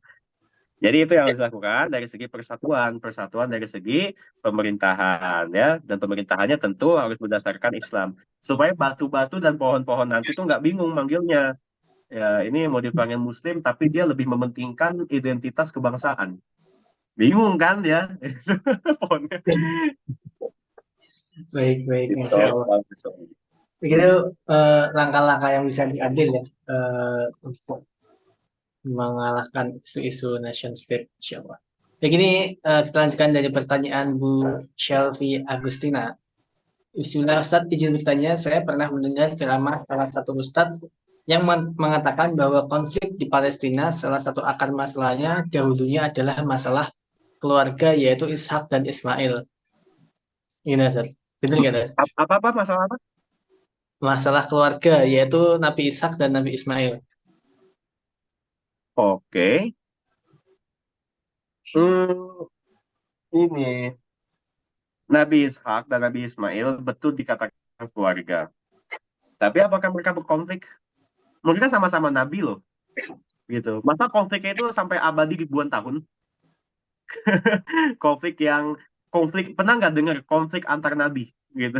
Speaker 2: Jadi itu yang harus dilakukan dari segi persatuan, persatuan dari segi pemerintahan, ya, dan pemerintahannya tentu harus berdasarkan Islam, supaya batu-batu dan pohon-pohon nanti tuh nggak bingung manggilnya. Ya, ini mau dipanggil Muslim, tapi dia lebih mementingkan identitas kebangsaan. Bingung kan ya? Pohonnya.
Speaker 1: Baik, baik,
Speaker 2: Gitu.
Speaker 1: Masya Allah. Begitu langkah-langkah yang bisa diambil ya untuk mengalahkan isu-isu nation state, Insya Allah. Jadi ini kita lanjutkan dari pertanyaan Bu Shelfie Agustina. Bismillah Ustadz, izin bertanya, saya pernah mendengar ceramah salah satu Ustadz yang mengatakan bahwa konflik di Palestina salah satu akar masalahnya dahulunya adalah masalah keluarga yaitu Ishak dan Ismail. Ini Ustadz, benar nggak Ustadz?
Speaker 2: Apa masalah apa?
Speaker 1: Masalah keluarga yaitu Nabi Ishak dan Nabi Ismail.
Speaker 2: Oke. Ini Nabi Ishak dan Nabi Ismail betul dikatakan keluarga. Tapi apakah mereka berkonflik? Mereka sama-sama nabi loh, gitu. Masa konfliknya itu sampai abadi ribuan tahun? Konflik pernah nggak dengar konflik antar nabi gitu?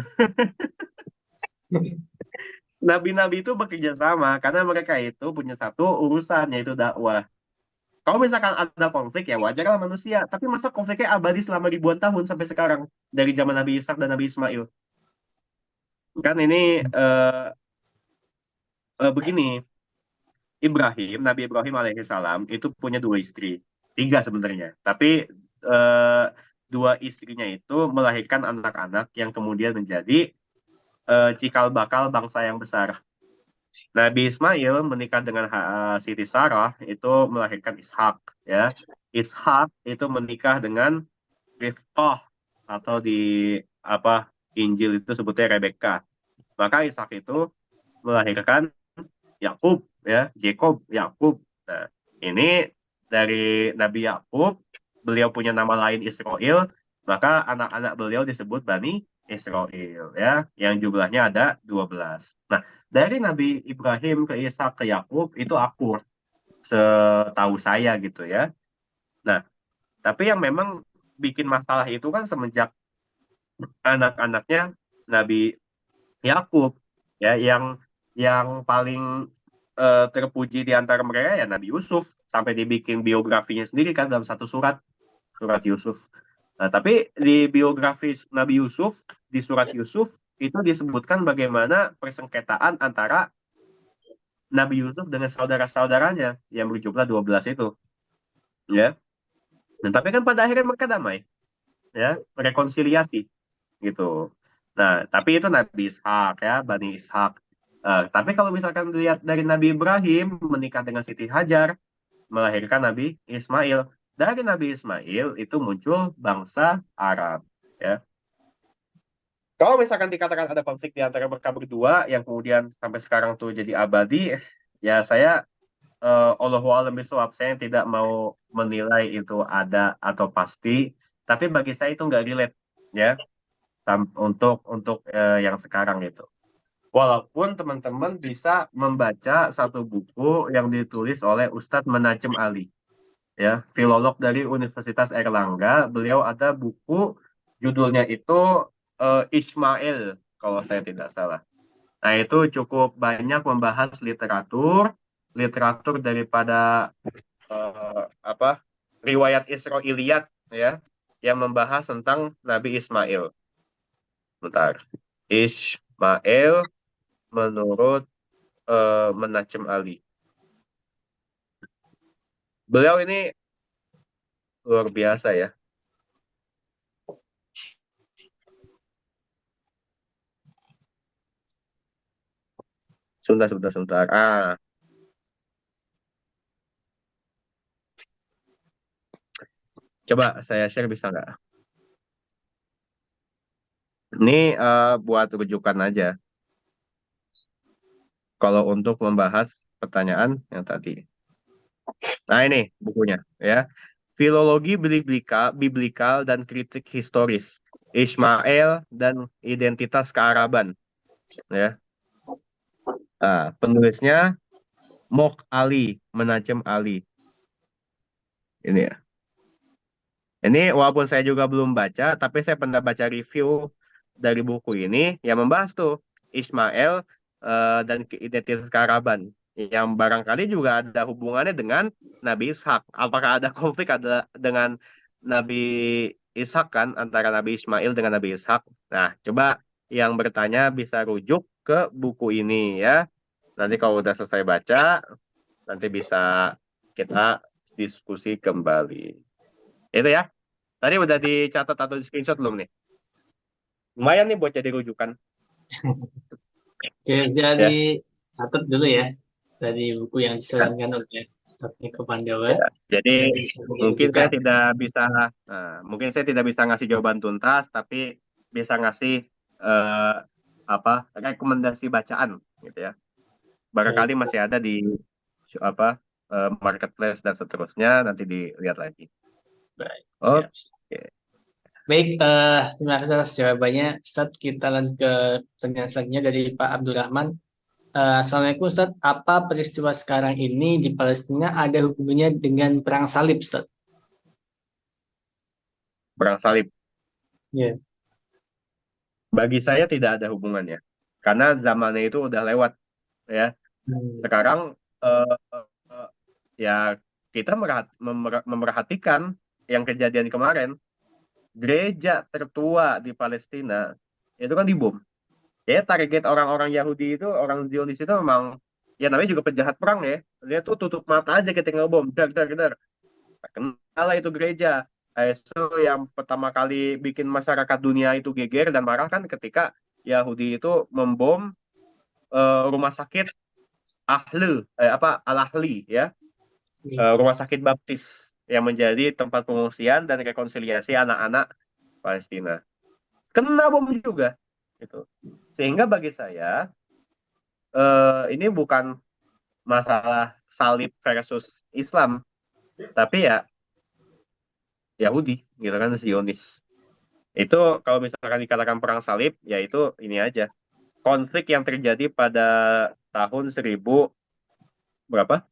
Speaker 2: Nabi-nabi itu bekerja sama karena mereka itu punya satu urusan yaitu dakwah. Kalau misalkan ada konflik ya wajar lah manusia, tapi masa konfliknya abadi selama ribuan tahun sampai sekarang dari zaman Nabi Ishak dan Nabi Ismail? Kan ini begini, Nabi Ibrahim alaihissalam itu punya dua istri, tiga sebenarnya, tapi eh, dua istrinya itu melahirkan anak-anak yang kemudian menjadi cikal bakal bangsa yang besar. Nabi Ismail menikah dengan Siti Sarah itu melahirkan Ishak, ya. Ishak itu menikah dengan Rifqah atau di apa Injil itu sebutnya Rebeka. Maka Ishak itu melahirkan Yakub, ya, Jacob, Yakub. Nah, ini dari Nabi Yakub, beliau punya nama lain Israel, maka anak-anak beliau disebut Bani Israel, ya, yang jumlahnya ada 12. Nah, dari Nabi Ibrahim ke Ishak ke Yakub itu akur setahu saya gitu ya. Nah, tapi yang memang bikin masalah itu kan semenjak anak-anaknya Nabi Yakub, ya, yang paling terpuji di antara mereka ya Nabi Yusuf, sampai dibikin biografinya sendiri kan dalam satu surat Yusuf. Nah, tapi di biografi Nabi Yusuf, di surat Yusuf itu disebutkan bagaimana persengketaan antara Nabi Yusuf dengan saudara-saudaranya yang berjumlah 12 itu, ya. Dan tapi kan pada akhirnya mereka damai, ya, rekonsiliasi gitu. Nah, tapi itu Nabi Ishak, ya, Bani Ishak. Tapi kalau misalkan dilihat dari Nabi Ibrahim menikah dengan Siti Hajar, melahirkan Nabi Ismail. Dari Nabi Ismail itu muncul bangsa Arab. Ya. Kalau misalkan dikatakan ada konflik di antara mereka berdua yang kemudian sampai sekarang tuh jadi abadi, ya saya Allahu a'lam bishawab, saya tidak mau menilai itu ada atau pasti, tapi bagi saya itu nggak relate, ya, untuk yang sekarang itu. Walaupun teman-teman bisa membaca satu buku yang ditulis oleh Ustadz Menajem Ali, ya, filolog dari Universitas Erlangga. Beliau ada buku judulnya itu Ismail, kalau saya tidak salah. Nah, itu cukup banyak membahas literatur daripada apa riwayat Israiliyat, ya, yang membahas tentang Nabi Ismail. Bentar. Ismail menurut Menajem Ali. Beliau ini luar biasa, ya. Sebentar. Coba saya share bisa nggak? Ini buat rujukan aja. Kalau untuk membahas pertanyaan yang tadi. Nah, ini bukunya, ya. Filologi Biblikal dan Kritik Historis. Ismail dan Identitas Kearaban, ya. Nah, penulisnya Mok Ali, Menajem Ali. Ini ya. Ini walaupun saya juga belum baca, tapi saya pernah baca review dari buku ini yang membahas tuh Ismail dan identitas Karaban, yang barangkali juga ada hubungannya dengan Nabi Ishak. Apakah ada konflik ada dengan Nabi Ishak kan, antara Nabi Ismail dengan Nabi Ishak? Nah, coba yang bertanya bisa rujuk ke buku ini, ya. Nanti kalau udah selesai baca, nanti bisa kita diskusi kembali. Itu ya. Tadi udah dicatat atau di screenshot belum nih? Lumayan nih buat jadi rujukan.
Speaker 3: Jadi
Speaker 2: Ya,
Speaker 3: catat dulu ya dari buku yang disarankan oleh Ustadz Niko Pandawa.
Speaker 2: ya. Jadi
Speaker 3: Nanti bisa
Speaker 2: mungkin
Speaker 3: dirujukan.
Speaker 2: saya tidak bisa, mungkin saya tidak bisa ngasih jawaban tuntas, tapi bisa ngasih eh, apa rekomendasi bacaan, gitu ya.
Speaker 3: Baik,
Speaker 2: Barangkali masih ada di apa marketplace dan seterusnya, nanti dilihat lagi.
Speaker 3: baik. Siap.
Speaker 2: Oke.
Speaker 3: Baik, terima kasih atas jawabannya. Ustadz, kita lanjut ke pertanyaan selanjutnya dari Pak Abdurrahman.
Speaker 1: Assalamualaikum Ustaz, apa peristiwa sekarang ini di Palestina ada hubungannya dengan perang salib Ustaz?
Speaker 2: Perang salib.
Speaker 1: Ya.
Speaker 2: Bagi saya tidak ada hubungannya. Karena zamannya itu udah lewat ya.
Speaker 1: Hmm.
Speaker 2: Sekarang eh, ya kita memerhatikan yang kejadian kemarin. Gereja tertua di Palestina itu kan dibom. Ya target orang-orang Yahudi itu, orang Zionis itu memang ya namanya juga penjahat perang ya. Dia tuh tutup mata aja ketika ngebom. Dar, dar, dar. Kenal itu gereja. Itu yang pertama kali bikin masyarakat dunia itu geger dan marah kan ketika Yahudi itu membom rumah sakit Al-Ahli ya, rumah sakit baptis yang menjadi tempat pengungsian dan rekonsiliasi anak-anak Palestina. Kena bom juga gitu. Sehingga bagi saya ini bukan masalah salib versus Islam, tapi ya Yahudi gitu kan, Zionis. Itu kalau misalkan dikatakan perang salib, ya itu ini aja. Konflik yang terjadi pada tahun 1000 berapa?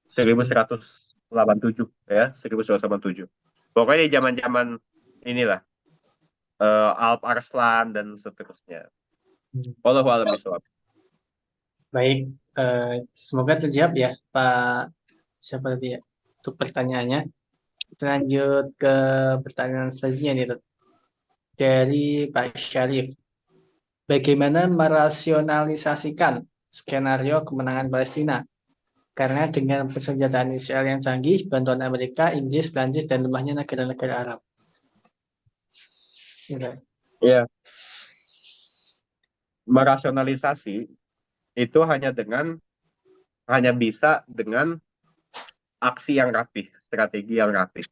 Speaker 2: 1187 ya, 1187. Pokoknya di zaman-zaman inilah Alp Arslan dan seterusnya. Wallahu a'lam bishawab.
Speaker 1: Baik, semoga terjawab ya Pak siapa tadi ya untuk pertanyaannya. Kita lanjut ke pertanyaan selanjutnya nih Ustaz. Dari Pak Syarif. Bagaimana merasionalisasikan skenario kemenangan Palestina? Karena dengan persenjataan Israel yang canggih, bantuan Amerika, Inggris, Prancis, dan lemahnya negara-negara Arab. Yes.
Speaker 2: Ya, merasionalisasi itu hanya bisa dengan aksi yang rapih, strategi yang rapih.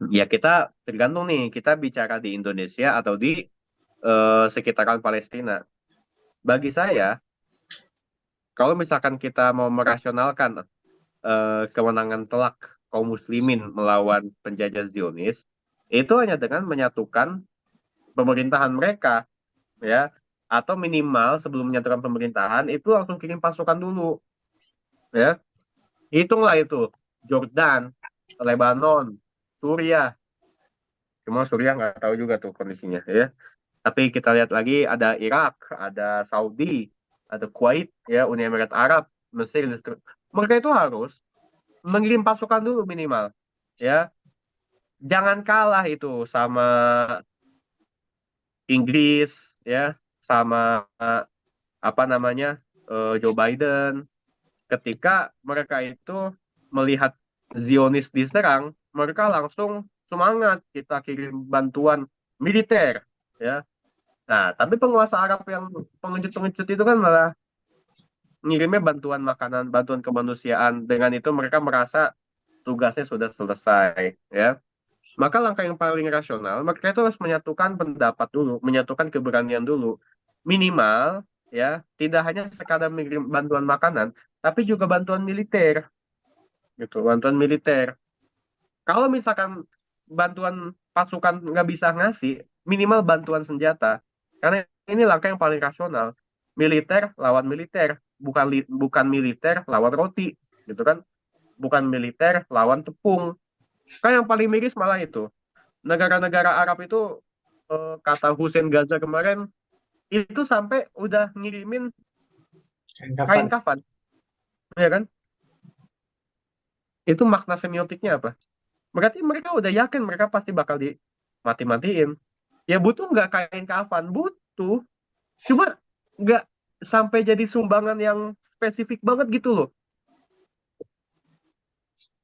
Speaker 2: Ya kita tergantung nih, kita bicara di Indonesia atau di sekitaran Palestina. Bagi saya, kalau misalkan kita mau merasionalkan kemenangan telak kaum muslimin melawan penjajah Zionis, itu hanya dengan menyatukan pemerintahan mereka, ya, atau minimal sebelum menyatukan pemerintahan itu langsung kirim pasukan dulu, ya. Hitunglah itu Jordan, Lebanon, Suriah. Cuma Suriah nggak tahu juga tuh kondisinya, ya. Tapi kita lihat lagi ada Irak, ada Saudi, ada Kuwait, ya, Uni Emirat Arab, Mesir. Mereka itu harus mengirim pasukan dulu minimal, ya. Jangan kalah itu sama Inggris, ya, sama apa namanya Joe Biden. Ketika mereka itu melihat Zionis diserang, mereka langsung semangat kita kirim bantuan militer, ya. Nah, tapi penguasa Arab yang pengecut-pengecut itu kan malah ngirimnya bantuan makanan, bantuan kemanusiaan. Dengan itu mereka merasa tugasnya sudah selesai, ya. Maka langkah yang paling rasional, mereka itu harus menyatukan pendapat dulu, menyatukan keberanian dulu. Minimal, ya, tidak hanya sekadar mengirim bantuan makanan, tapi juga bantuan militer, gitu, bantuan militer. Kalau misalkan bantuan pasukan nggak bisa ngasih, minimal bantuan senjata. Karena ini langkah yang paling rasional. Militer lawan militer, bukan militer lawan roti, gitu kan? Bukan militer lawan tepung. Kan yang paling miris malah itu. Negara-negara Arab itu kata Hussein Gaza kemarin itu sampai udah ngirimin kain
Speaker 1: Kapan?
Speaker 2: kafan, ya kan? Itu makna semiotiknya apa? Berarti mereka udah yakin mereka pasti bakal dimati-matiin. Ya butuh nggak kain kafan? Butuh. Cuma nggak sampai jadi sumbangan yang spesifik banget gitu loh.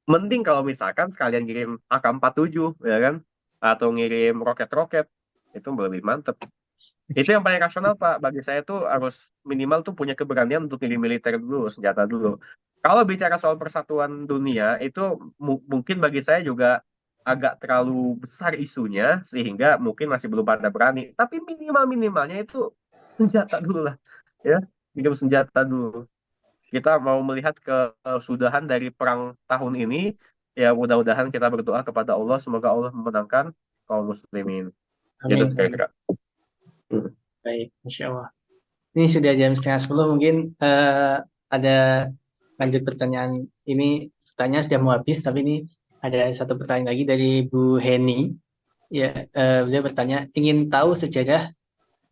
Speaker 2: Mending kalau misalkan sekalian ngirim AK-47, ya kan? Atau ngirim roket-roket. Itu lebih mantep. Itu yang paling rasional, Pak. Bagi saya tuh harus minimal tuh punya keberanian untuk ngirim militer dulu, senjata dulu. Kalau bicara soal persatuan dunia, itu mungkin bagi saya juga agak terlalu besar isunya, sehingga mungkin masih belum pada berani. Tapi minimal-minimalnya itu senjata dulu lah. Ya, minum senjata dulu. Kita mau melihat kesudahan dari perang tahun ini, ya mudah-mudahan kita berdoa kepada Allah, semoga Allah memenangkan kaum muslimin. Gitu
Speaker 1: Amin. Amin.
Speaker 2: kira-kira.
Speaker 1: Baik, Masya Allah. Ini sudah jam setengah 10, mungkin ada lanjut pertanyaan ini. Pertanyaan sudah mau habis, tapi ini ada satu pertanyaan lagi dari Bu Heni. Ya, beliau bertanya, ingin tahu sejarah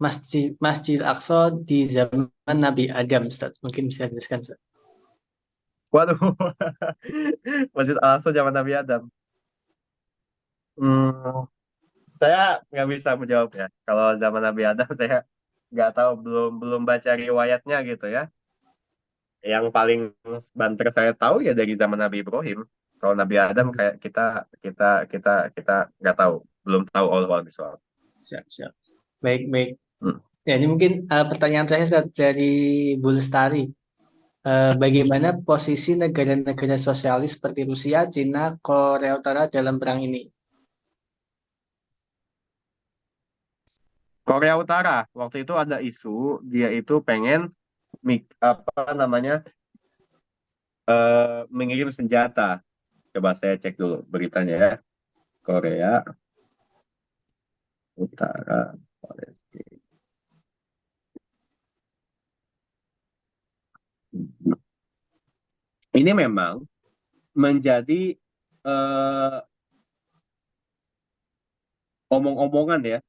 Speaker 1: Masjid Al-Aqsa di zaman Nabi Adam, Ustaz. Mungkin bisa dijelaskan, Ustaz.
Speaker 2: Waduh, Masjid Al-Aqsa zaman Nabi Adam. Hmm, saya nggak bisa menjawab ya. Kalau zaman Nabi Adam saya nggak tahu, belum belum baca riwayatnya gitu ya. Yang paling banter saya tahu ya dari zaman Nabi Ibrahim. Kalau Nabi Adam
Speaker 1: Hmm,
Speaker 2: kayak kita kita nggak tahu, belum tahu Allah soal.
Speaker 1: siap, siap. Baik, baik.
Speaker 2: Hmm.
Speaker 1: Ya, ini mungkin pertanyaan terakhir Ustaz, dari Bu Lestari. Bagaimana posisi negara-negara sosialis seperti Rusia, Cina, Korea Utara dalam perang ini?
Speaker 2: Korea Utara waktu itu ada isu dia itu pengen apa namanya mengirim senjata. Coba saya cek dulu beritanya ya. Korea Utara. Ini memang menjadi eh, omong-omongan ya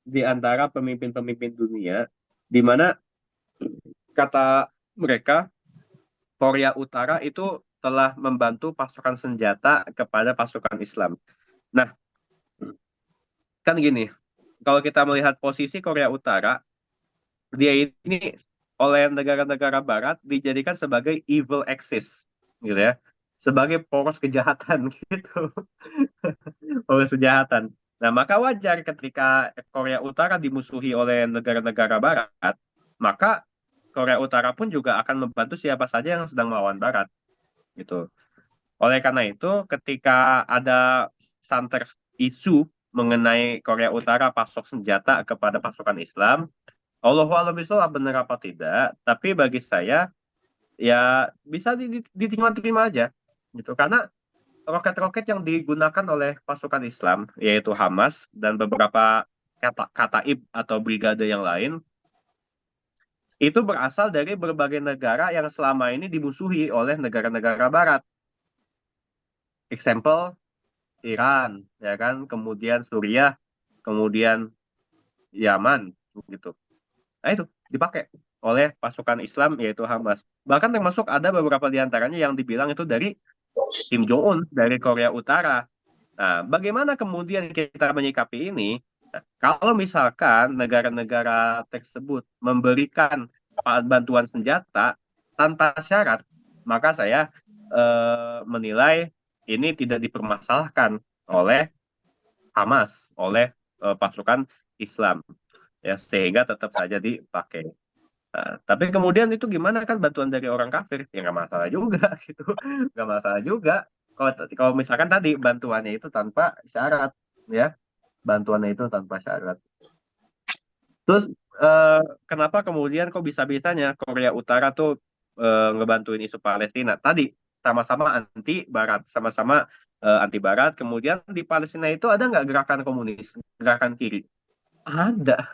Speaker 2: di antara pemimpin-pemimpin dunia, di mana kata mereka Korea Utara itu telah membantu pasukan senjata kepada pasukan Islam. Nah, kan gini, kalau kita melihat posisi Korea Utara, dia ini oleh negara-negara Barat dijadikan sebagai evil axis, gitu ya, sebagai poros kejahatan gitu, poros kejahatan. Nah, maka wajar ketika Korea Utara dimusuhi oleh negara-negara Barat, maka Korea Utara pun juga akan membantu siapa saja yang sedang melawan Barat, gitu. Oleh karena itu, ketika ada santer isu mengenai Korea Utara pasok senjata kepada pasukan Islam, Allahu a'lam bishawab benar apa tidak, tapi bagi saya ya bisa diterima-terima aja gitu. Karena roket-roket yang digunakan oleh pasukan Islam yaitu Hamas dan beberapa Kataib atau brigade yang lain itu berasal dari berbagai negara yang selama ini dimusuhi oleh negara-negara barat. Example Iran, ya kan, kemudian Suriah, kemudian Yaman gitu. Nah itu dipakai oleh pasukan Islam yaitu Hamas. Bahkan termasuk ada beberapa di antaranya yang dibilang itu dari Kim Jong Un dari Korea Utara. Nah, bagaimana kemudian kita menyikapi ini? Nah, kalau misalkan negara-negara tersebut memberikan bantuan senjata tanpa syarat, maka saya menilai ini tidak dipermasalahkan oleh Hamas, oleh pasukan Islam, ya sehingga tetap saja dipakai. Nah, tapi kemudian itu gimana kan bantuan dari orang kafir? Ya nggak masalah juga gitu, nggak masalah juga. Kalau kalau misalkan tadi bantuannya itu tanpa syarat, ya bantuannya itu tanpa syarat. Terus eh, kenapa kemudian kok bisa-bisanya Korea Utara tuh ngebantuin isu Palestina? Tadi sama-sama anti Barat, sama-sama anti Barat. Kemudian di Palestina itu ada nggak gerakan komunis, gerakan kiri? Ada.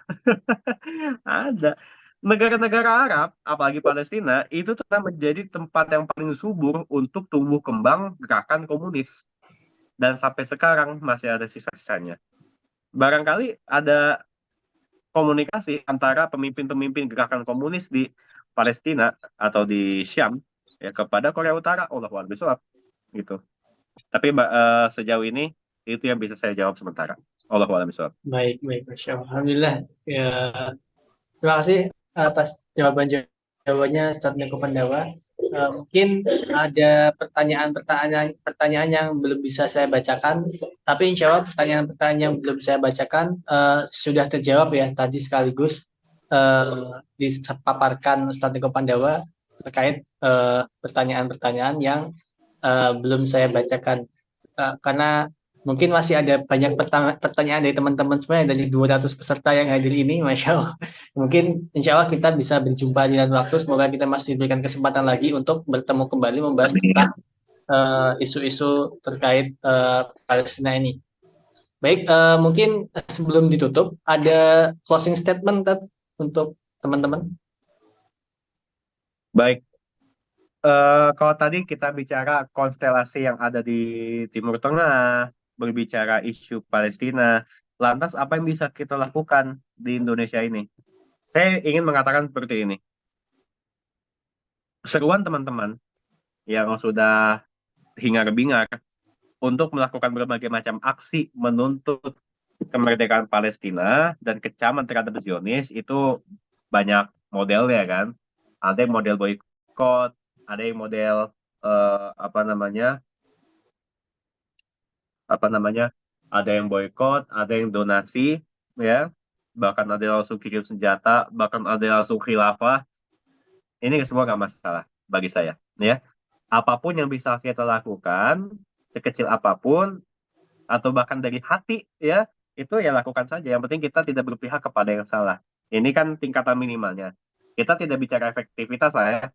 Speaker 2: Ada. Negara-negara Arab, apalagi Palestina, itu telah menjadi tempat yang paling subur untuk tumbuh kembang gerakan komunis. Dan sampai sekarang masih ada sisa-sisanya. Barangkali ada komunikasi antara pemimpin-pemimpin gerakan komunis di Palestina atau di Syam ya kepada Korea Utara, Allahu a'lam bishawab, gitu. Tapi sejauh ini itu yang bisa saya jawab sementara. Allahu a'lam bishawab.
Speaker 1: Baik, baik, Masya Allah. Alhamdulillah. Ya, terima kasih atas jawabannya Ustaz Niko Pandawa. Mungkin ada pertanyaan yang belum bisa saya bacakan, tapi insya Allah pertanyaan-pertanyaan yang belum saya bacakan sudah terjawab ya tadi sekaligus dipaparkan Ustaz Niko Pandawa terkait pertanyaan-pertanyaan yang belum saya bacakan. Karena mungkin masih ada banyak pertanyaan dari teman-teman semuanya dari 200 peserta yang hadir ini, Masya Allah. Mungkin insya Allah kita bisa berjumpa di lain waktu. Semoga kita masih diberikan kesempatan lagi untuk bertemu kembali membahas tentang isu-isu terkait Palestina ini. Baik, mungkin sebelum ditutup, ada closing statement Ted, untuk teman-teman.
Speaker 2: Baik, kalau tadi kita bicara konstelasi yang ada di Timur Tengah, berbicara isu Palestina, lantas apa yang bisa kita lakukan di Indonesia ini? Saya ingin mengatakan seperti ini. Seruan teman-teman yang sudah hingar-bingar untuk melakukan berbagai macam aksi menuntut kemerdekaan Palestina dan kecaman terhadap Zionis itu banyak modelnya kan. Ada yang model boykot, ada yang model apa namanya, ada yang boykot, ada yang donasi, ya, bahkan ada yang langsung kirim senjata, bahkan ada yang langsung khilafah. Ini semua nggak masalah bagi saya, ya. Apapun yang bisa kita lakukan, sekecil apapun, atau bahkan dari hati, ya, itu ya lakukan saja. Yang penting kita tidak berpihak kepada yang salah. Ini kan tingkatan minimalnya. Kita tidak bicara efektivitas lah ya,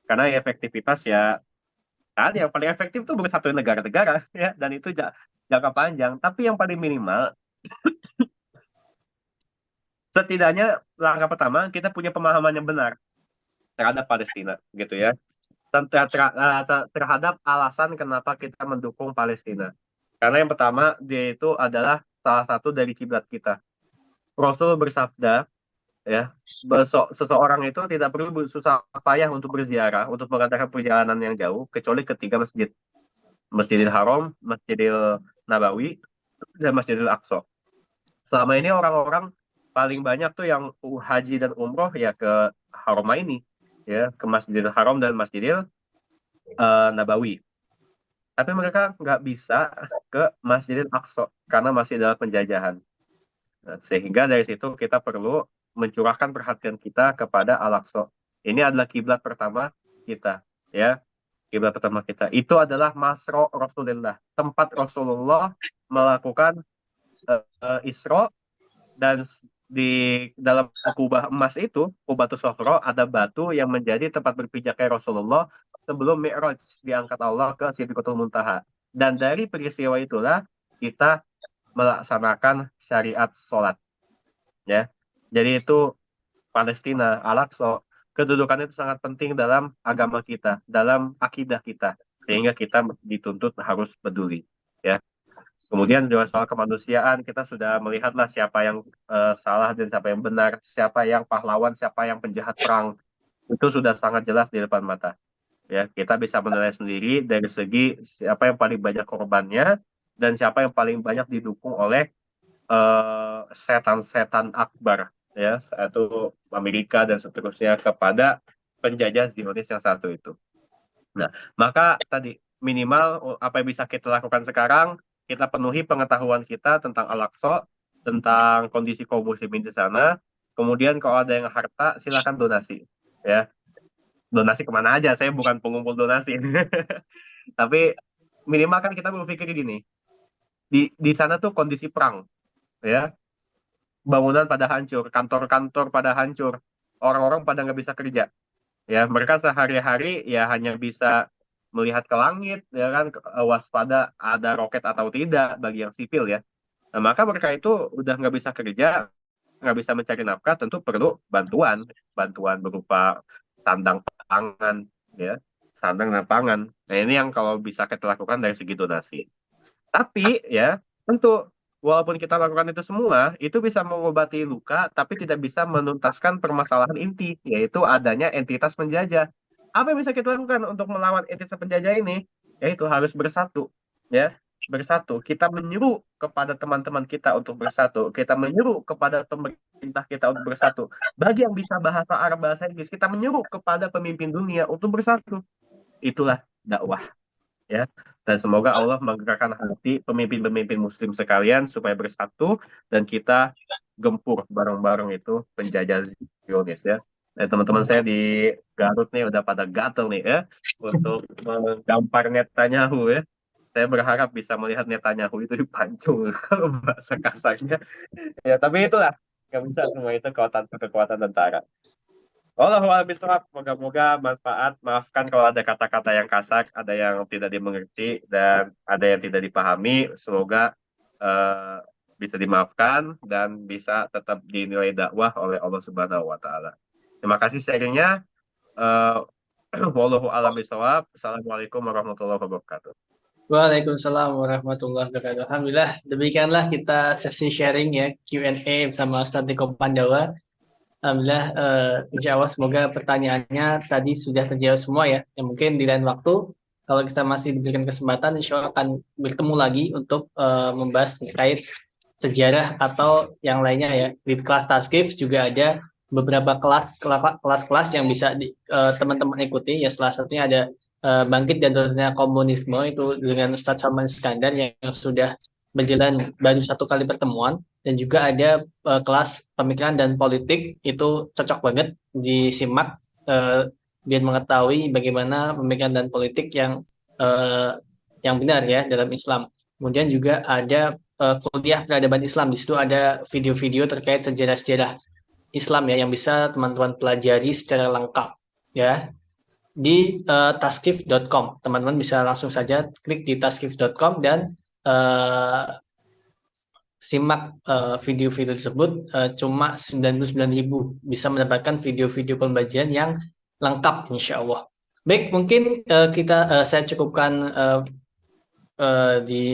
Speaker 2: karena efektivitas ya kan yang paling efektif itu bersatu negara-negara ya, dan itu jangka panjang. Tapi yang paling minimal, setidaknya langkah pertama kita punya pemahaman yang benar terhadap Palestina, gitu ya. Terhadap alasan kenapa kita mendukung Palestina. Karena yang pertama dia itu adalah salah satu dari kiblat kita. Rasul bersabda, ya, seseorang itu tidak perlu susah payah untuk berziarah, untuk mengadakan perjalanan yang jauh, kecuali ketiga masjid. Masjidil Haram, Masjidil Nabawi, dan Masjidil Aqsa. Selama ini orang-orang paling banyak tuh yang haji dan umroh ya ke Haramaini, ya, ke Masjidil Haram dan Masjidil Nabawi. Tapi mereka nggak bisa ke Masjidil Aqsa karena masih dalam penjajahan. Nah, sehingga dari situ kita perlu mencurahkan perhatian kita kepada Al-Aqsa. Ini adalah kiblat pertama kita, ya. Kiblat pertama kita. Itu adalah Masro Rasulullah, tempat Rasulullah melakukan Isra, dan di dalam kubah emas itu, Kubatus Sofro, ada batu yang menjadi tempat berpijaknya Rasulullah sebelum Mi'raj diangkat Allah ke Sidratul Muntaha. Dan dari peristiwa itulah kita melaksanakan syariat sholat, ya. Jadi itu Palestina, Al-Aqsa, kedudukan itu sangat penting dalam agama kita, dalam akidah kita, sehingga kita dituntut harus peduli, ya. Kemudian juga soal kemanusiaan, kita sudah melihatlah siapa yang salah dan siapa yang benar, siapa yang pahlawan, siapa yang penjahat perang. Itu sudah sangat jelas di depan mata. Ya, kita bisa menilai sendiri dari segi siapa yang paling banyak korbannya dan siapa yang paling banyak didukung oleh setan-setan akbar, ya, satu Amerika dan seterusnya kepada penjajah Zionis yang satu itu. Nah, maka tadi minimal apa yang bisa kita lakukan sekarang, kita penuhi pengetahuan kita tentang Al-Aqsa, tentang kondisi kaum muslimin di sana. Kemudian kalau ada yang harta, silakan donasi. Ya, donasi kemana aja? Saya bukan pengumpul donasi. Tapi minimal kan kita berpikir gini, di sana tuh kondisi perang, ya, bangunan pada hancur, kantor-kantor pada hancur, orang-orang pada nggak bisa kerja. Ya, mereka sehari-hari ya hanya bisa melihat ke langit, ya kan, waspada ada roket atau tidak bagi yang sipil, ya. Nah, maka mereka itu udah nggak bisa kerja, nggak bisa mencari nafkah, tentu perlu bantuan, bantuan berupa sandang pangan, ya, sandang dan pangan. Nah, ini yang kalau bisa kita lakukan dari segi donasi. Tapi ya, tentu walaupun kita lakukan itu semua, itu bisa mengobati luka, tapi tidak bisa menuntaskan permasalahan inti, yaitu adanya entitas penjajah. Apa yang bisa kita lakukan untuk melawan entitas penjajah ini? Yaitu harus bersatu, ya, bersatu. Kita menyeru kepada teman-teman kita untuk bersatu. Kita menyeru kepada pemerintah kita untuk bersatu. Bagi yang bisa bahasa Arab, bahasa Inggris, kita menyeru kepada pemimpin dunia untuk bersatu. Itulah dakwah, ya. Dan semoga Allah menggerakkan hati pemimpin-pemimpin muslim sekalian supaya bersatu dan kita gempur bareng-bareng itu penjajah Zionis, ya. Dan teman-teman saya di Garut nih udah pada gatel nih, ya, untuk menggampar Netanyahu, ya. Saya berharap bisa melihat Netanyahu itu dipancung kalau bahasa kasarnya. Ya, tapi itulah nggak bisa semua itu kekuatan tentara. Wallahualam bishawab. Moga-moga manfaat. Maafkan kalau ada kata-kata yang kasar, ada yang tidak dimengerti, dan ada yang tidak dipahami. Semoga eh, bisa dimaafkan dan bisa tetap dinilai dakwah oleh Allah Subhanahu wa Ta'ala. Terima kasih sharingnya. Eh, Wallahu a'lam bishawab. Assalamualaikum warahmatullahi wabarakatuh.
Speaker 3: Waalaikumsalam warahmatullahi wabarakatuh. Alhamdulillah, demikianlah kita sesi sharing ya, Q&A bersama Ustadz Diko Pandawa. Alhamdulillah, insya Allah semoga pertanyaannya tadi sudah terjawab semua ya. Yang mungkin di lain waktu, kalau kita masih diberikan kesempatan, insya Allah akan bertemu lagi untuk membahas terkait sejarah atau yang lainnya ya. Di kelas Tasqif juga ada beberapa kelas-kelas yang bisa teman-teman ikuti ya. Salah satunya ada Bangkit dan Turunnya Komunisme itu dengan Ustadz Salman Iskandar yang sudah berjalan baru 1 kali pertemuan, dan juga ada kelas pemikiran dan politik itu cocok banget disimak biar mengetahui bagaimana pemikiran dan politik yang benar ya dalam Islam. Kemudian juga ada kuliah peradaban Islam, di situ ada video-video terkait sejarah-sejarah Islam ya yang bisa teman-teman pelajari secara lengkap ya di tasqif.com. Teman-teman bisa langsung saja klik di tasqif.com dan simak video-video tersebut. Cuma 99.000 bisa mendapatkan video-video pembagian yang lengkap insya Allah. Baik, mungkin saya cukupkan di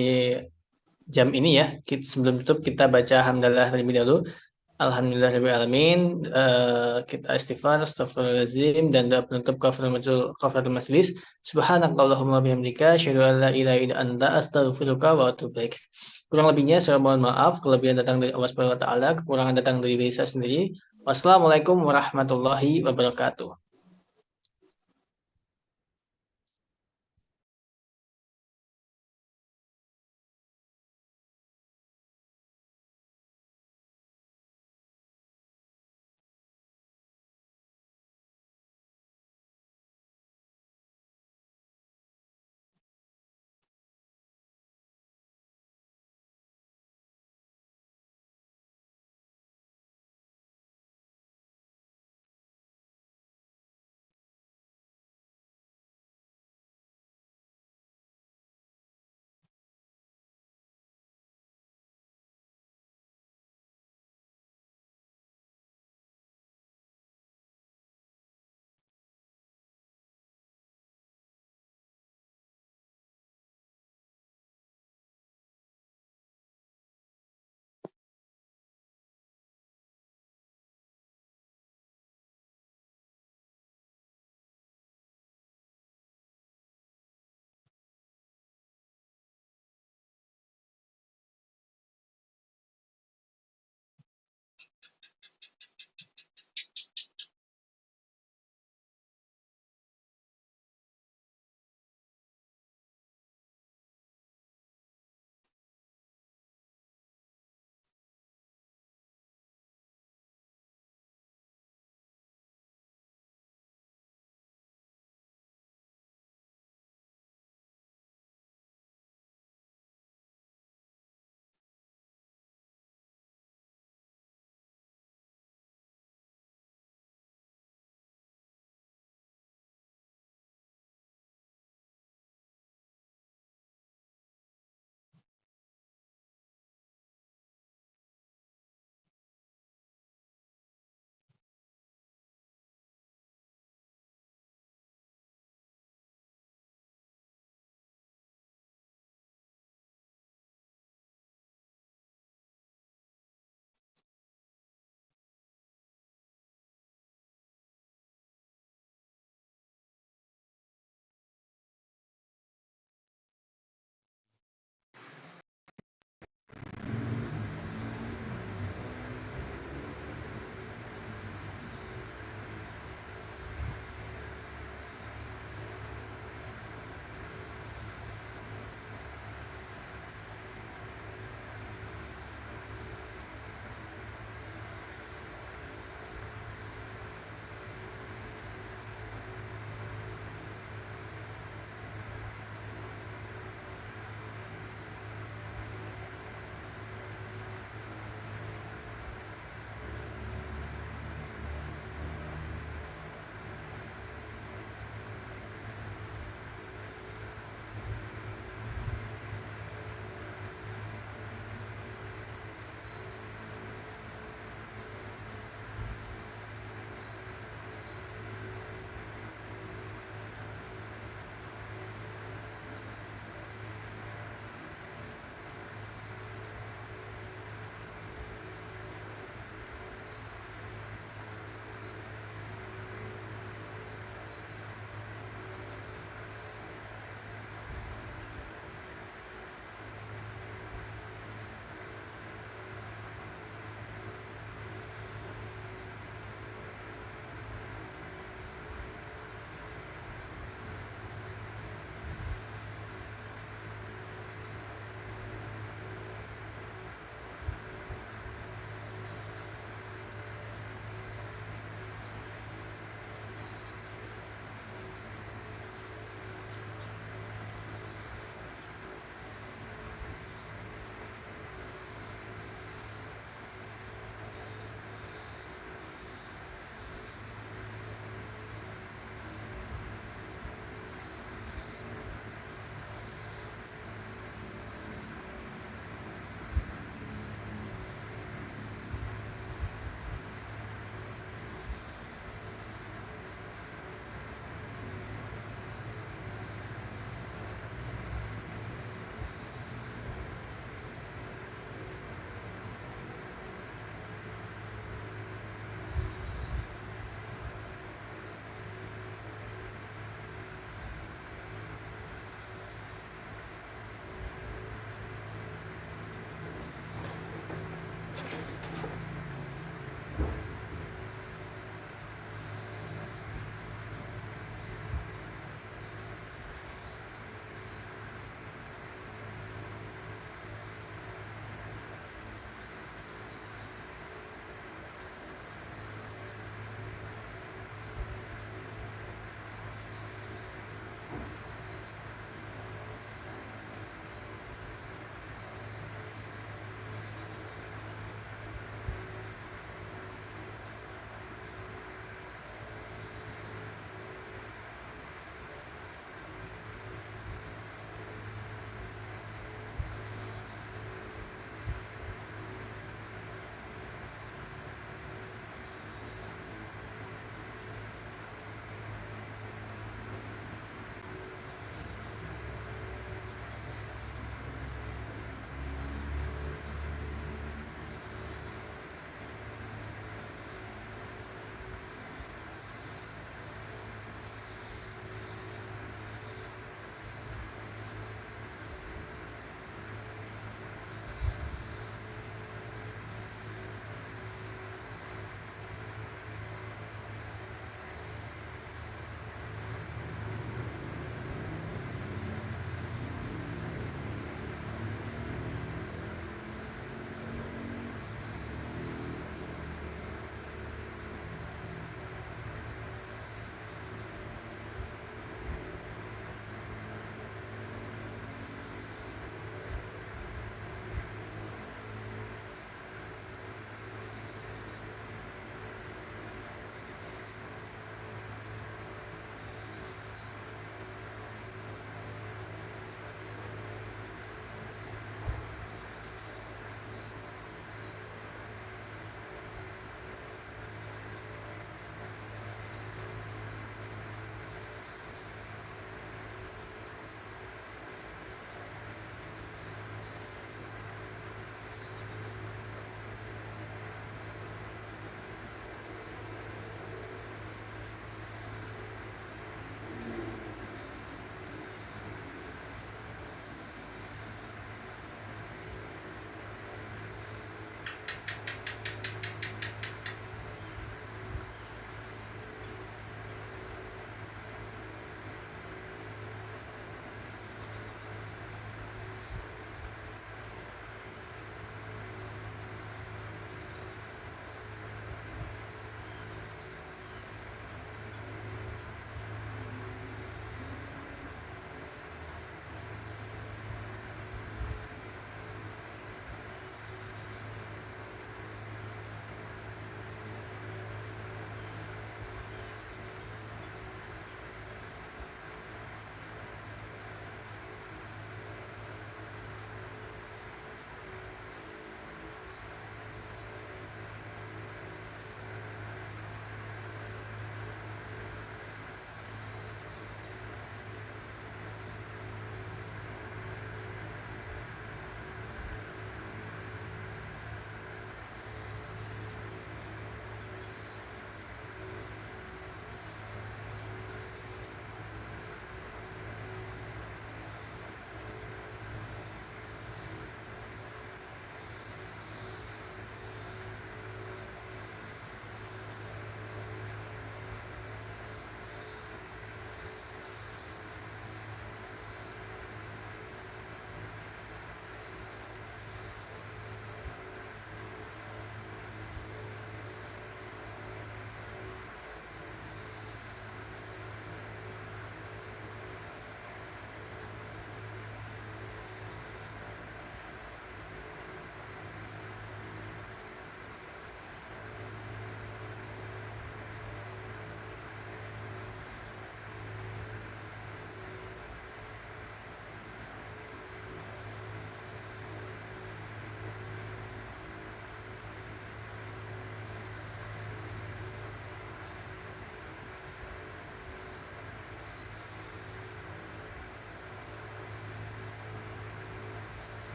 Speaker 3: jam ini ya. Sebelum tutup kita baca hamdalah terlebih dahulu. Alhamdulillahirrahmanirrahim. Kita istighfar, astaghfirullahaladzim, dan doa penutup kafaratul majlis. Subhanakallahumma bihamdika asyhadu an la ilaha illa anta astaghfiruka wa atubu ilaik. Kurang lebihnya saya mohon maaf, kelebihan datang dari Allah Subhanahu wa taala, kekurangan datang dari diri saya sendiri. Wassalamualaikum warahmatullahi wabarakatuh.